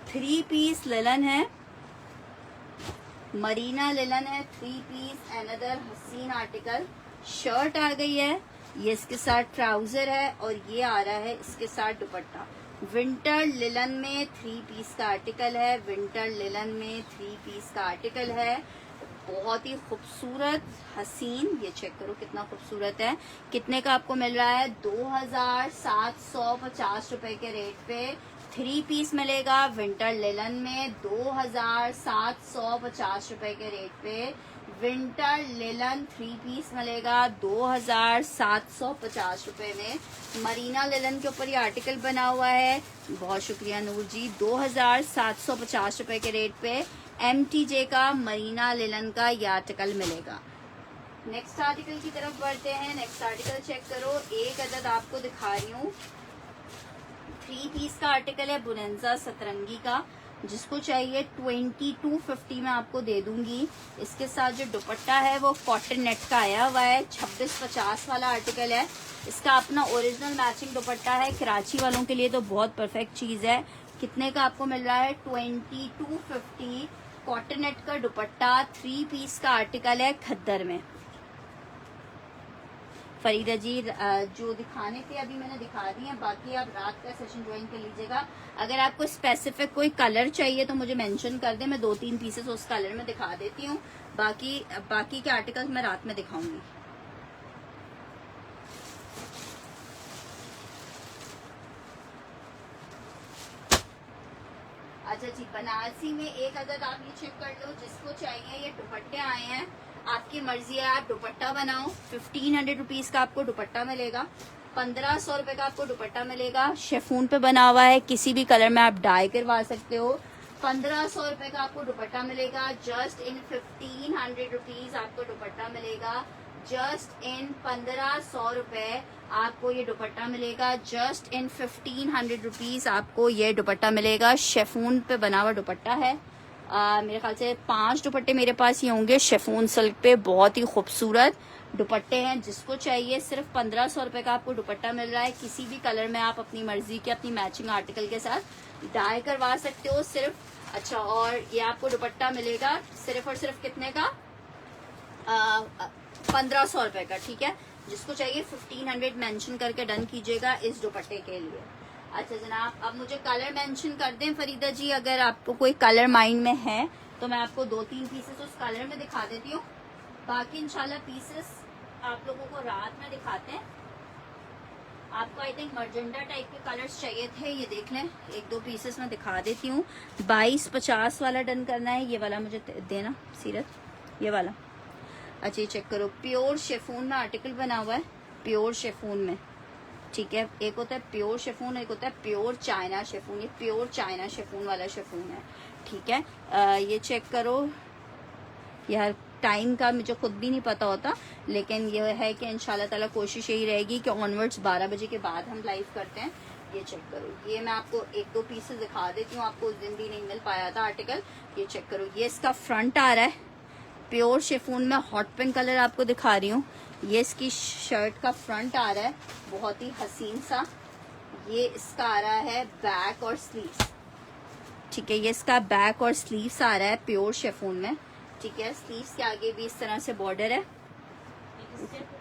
थ्री पीस लिलन है, मरीना लिलन है, 3 पीस अनदर हसीन आर्टिकल। शर्ट आ गई है, ये इसके साथ ट्राउजर है और ये आ रहा है इसके साथ दुपट्टा। विंटर लिलन में 3 पीस का आर्टिकल है, विंटर लिलन में 3 पीस का आर्टिकल है। बहुत ही खूबसूरत हसीन, ये चेक करो कितना खूबसूरत है। कितने का आपको मिल रहा है? 2750 रुपए के रेट पे 3 पीस मिलेगा विंटर लिलन में। 2750 रुपए के रेट पे विंटर लिलन 3 पीस मिलेगा 2750 रुपए में। मरीना लिलन के ऊपर ये आर्टिकल बना हुआ है। बहुत शुक्रिया नूर जी। 2750 रुपए के रेट पे MTJ का मरीना लिलन का ये आर्टिकल मिलेगा। नेक्स्ट आर्टिकल की तरफ बढ़ते हैं। नेक्स्ट आर्टिकल चेक करो, एक अदद आपको दिखा रही हूँ। 3 पीस का आर्टिकल है, बुनेंजा सतरंगी का। जिसको चाहिए 2250 में आपको दे दूंगी। इसके साथ जो दुपट्टा है वो कॉटन नेट का आया हुआ है। 2650 वाला आर्टिकल है। इसका अपना ओरिजिनल मैचिंग दुपट्टा है। कराची वालों के लिए तो बहुत परफेक्ट चीज है। कितने का आपको मिल रहा है? 2250 कॉटन नेट का दुपट्टा, 3 पीस का आर्टिकल है खद्दर में। फरीदा जी जो दिखाने थे अभी मैंने दिखा दी हैं, बाकी आप रात का सेशन ज्वाइन कर लीजिएगा। अगर आपको स्पेसिफिक कोई कलर चाहिए तो मुझे मेंशन कर दें, मैं 2-3 पीसेस उस कलर में दिखा देती हूँ। बाकी के आर्टिकल्स मैं रात में दिखाऊंगी। अच्छा जी, बनारसी में एक अदद आप ये चेक कर लो, जिसको चाहिए। ये दुपट्टे आए हैं, आपकी मर्जी है, आप दुपट्टा बनाओ। 1500 रुपीज का आपको दुपट्टा मिलेगा, 1500 रुपए का आपको दुपट्टा मिलेगा। शेफून पे बना हुआ है, किसी भी कलर में आप डाई करवा सकते हो। 1500 रुपए का आपको दुपट्टा मिलेगा। जस्ट इन 1500 रुपीज आपको दुपट्टा मिलेगा। जस्ट इन 1500 रुपए आपको ये दुपट्टा मिलेगा। जस्ट इन 1500 रुपीज आपको ये दुपट्टा मिलेगा। शेफून पे बना हुआ दुपट्टा है। मेरे ख्याल से 5 दुपट्टे मेरे पास ये होंगे शेफून सिल्क पे, बहुत ही खूबसूरत दुपट्टे हैं। जिसको चाहिए सिर्फ 1500 रुपए का आपको दुपट्टा मिल रहा है। किसी भी कलर में आप अपनी मर्जी के अपनी मैचिंग आर्टिकल के साथ डाई करवा सकते हो सिर्फ। अच्छा, और ये आपको दुपट्टा मिलेगा सिर्फ और सिर्फ कितने का? 1500 रुपए का, ठीक है। जिसको चाहिए 1500 मेंशन करके डन कीजिएगा इस दुपट्टे के लिए। अच्छा जनाब, अब मुझे कलर मेंशन कर दें फरीदा जी, अगर आपको कोई कलर माइंड में है तो मैं आपको 2-3 पीसेस उस कलर में दिखा देती हूँ। बाकी इंशाल्लाह पीसेस आप लोगों को रात में दिखाते हैं। आपको आई थिंक मर्जेंडा टाइप के कलर्स चाहिए थे, ये देख लें, 1-2 पीसेस मैं दिखा देती हूँ। 2250 वाला डन करना है, ये वाला मुझे देना सीरत, ये वाला। अच्छा ये चेक करो, प्योर शेफून में आर्टिकल बना हुआ है, प्योर शेफून में, ठीक है। एक होता है प्योर शेफून, एक होता है प्योर चाइना शेफून। ये प्योर चाइना शेफून वाला शेफून है, ठीक है। ये चेक करो, यार टाइम का मुझे खुद भी नहीं पता होता, लेकिन ये है कि इंशाल्लाह ताला कोशिश यही रहेगी कि ऑनवर्ड्स 12 बजे के बाद हम लाइव करते हैं। ये चेक करो, ये मैं आपको 1-2 पीसेस दिखा देती हूँ, आपको उस दिन भी नहीं मिल पाया था आर्टिकल। ये चेक करो, ये इसका फ्रंट आ रहा है प्योर शेफून में, हॉट पिंक कलर आपको दिखा रही हूँ। ये इसकी शर्ट का फ्रंट आ रहा है, बहुत ही हसीन सा। ये इसका आ रहा है बैक और स्लीव्स, ठीक है। ये इसका बैक और स्लीव्स आ रहा है प्योर शेफून में, ठीक है। स्लीव्स के आगे भी इस तरह से बॉर्डर है।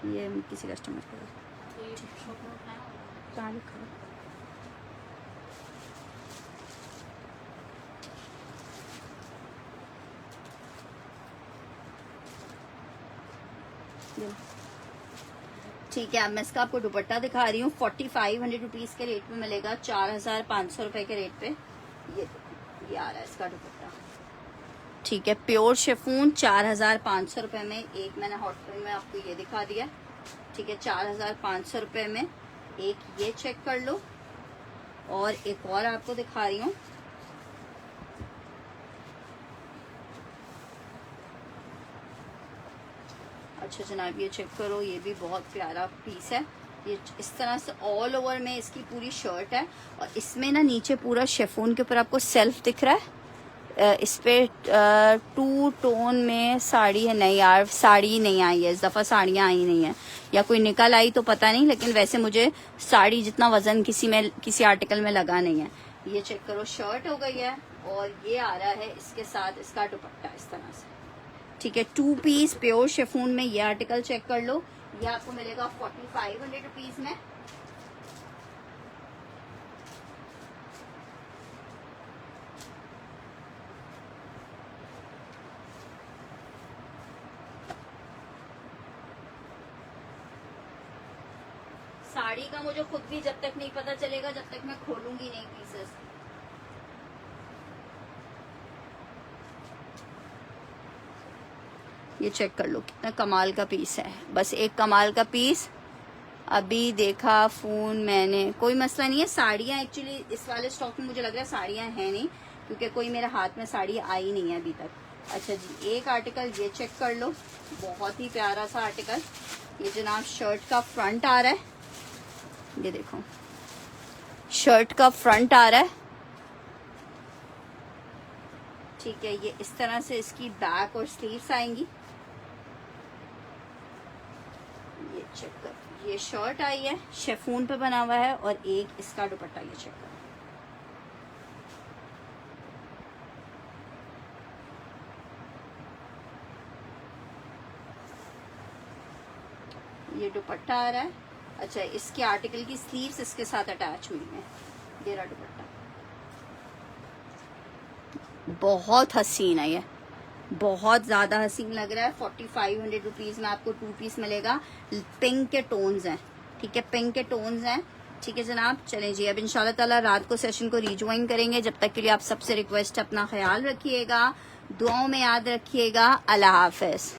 ये किसी कस्टमर का ठीक है। अब मैं इसका आपको दुपट्टा दिखा रही हूँ, 4500 रुपीज के रेट पे मिलेगा, 4500 रुपए के रेट पे। ये आ रहा है इसका दुपट्टा, ठीक है। प्योर शेफून 4500 रुपए में। एक मैंने हॉट पिंक में आपको ये दिखा दिया, ठीक है, 4500 रुपए में। एक ये चेक कर लो, और एक और आपको दिखा रही हूँ। अच्छा जनाब, ये चेक करो, ये भी बहुत प्यारा पीस है। ये इस तरह से ऑल ओवर में इसकी पूरी शर्ट है, और इसमें ना नीचे पूरा शेफून के ऊपर आपको सेल्फ दिख रहा है। इस पे 2 टोन में साड़ी है। नहीं यार, साड़ी नहीं आई है इस दफ़ा, साड़ियाँ आई नहीं है, या कोई निकल आई तो पता नहीं, लेकिन वैसे मुझे साड़ी जितना वजन किसी आर्टिकल में लगा नहीं है। ये चेक करो, शर्ट हो गई है, और ये आ रहा है इसके साथ इसका दुपट्टा इस तरह से, ठीक है। 2 पीस प्योर शेफून में ये आर्टिकल चेक कर लो, ये आपको मिलेगा 4500 रुपीज में। साड़ी का मुझे खुद भी जब तक नहीं पता चलेगा, जब तक मैं खोलूंगी नहीं पीसेस। ये चेक कर लो, कितना कमाल का पीस है। बस एक कमाल का पीस अभी देखा फोन मैंने, कोई मसला नहीं है। साड़ियाँ एक्चुअली इस वाले स्टॉक में मुझे लग रहा है साड़ियाँ हैं नहीं, क्योंकि कोई मेरे हाथ में साड़ी आई नहीं है अभी तक। अच्छा जी, एक आर्टिकल ये चेक कर लो, बहुत ही प्यारा सा आर्टिकल। ये जनाब शर्ट का फ्रंट आ रहा है, ये देखो शर्ट का फ्रंट आ रहा है, ठीक है। ये इस तरह से इसकी बैक और स्लीव्स आएंगी। ये चेक कर, ये शर्ट आई है, शेफून पे बना हुआ है, और एक इसका दुपट्टा, ये चेक कर। ये दुपट्टा आ रहा है। अच्छा, इसके आर्टिकल की स्लीव्स इसके साथ अटैच हुई है। ये रहा दुपट्टा, बहुत हसीन है ये, बहुत ज्यादा हसीन लग रहा है। 4500 रुपीज में आपको 2 पीस मिलेगा। पिंक के टोन्स हैं, ठीक है, पिंक के टोन्स हैं, ठीक है जनाब। चलें जी, अब इंशाल्लाह ताला रात को सेशन को रिज्वाइन करेंगे। जब तक के लिए आप सबसे रिक्वेस्ट है, अपना ख्याल रखिएगा, दुआओं में याद रखिएगा। अल्लाह हाफिज।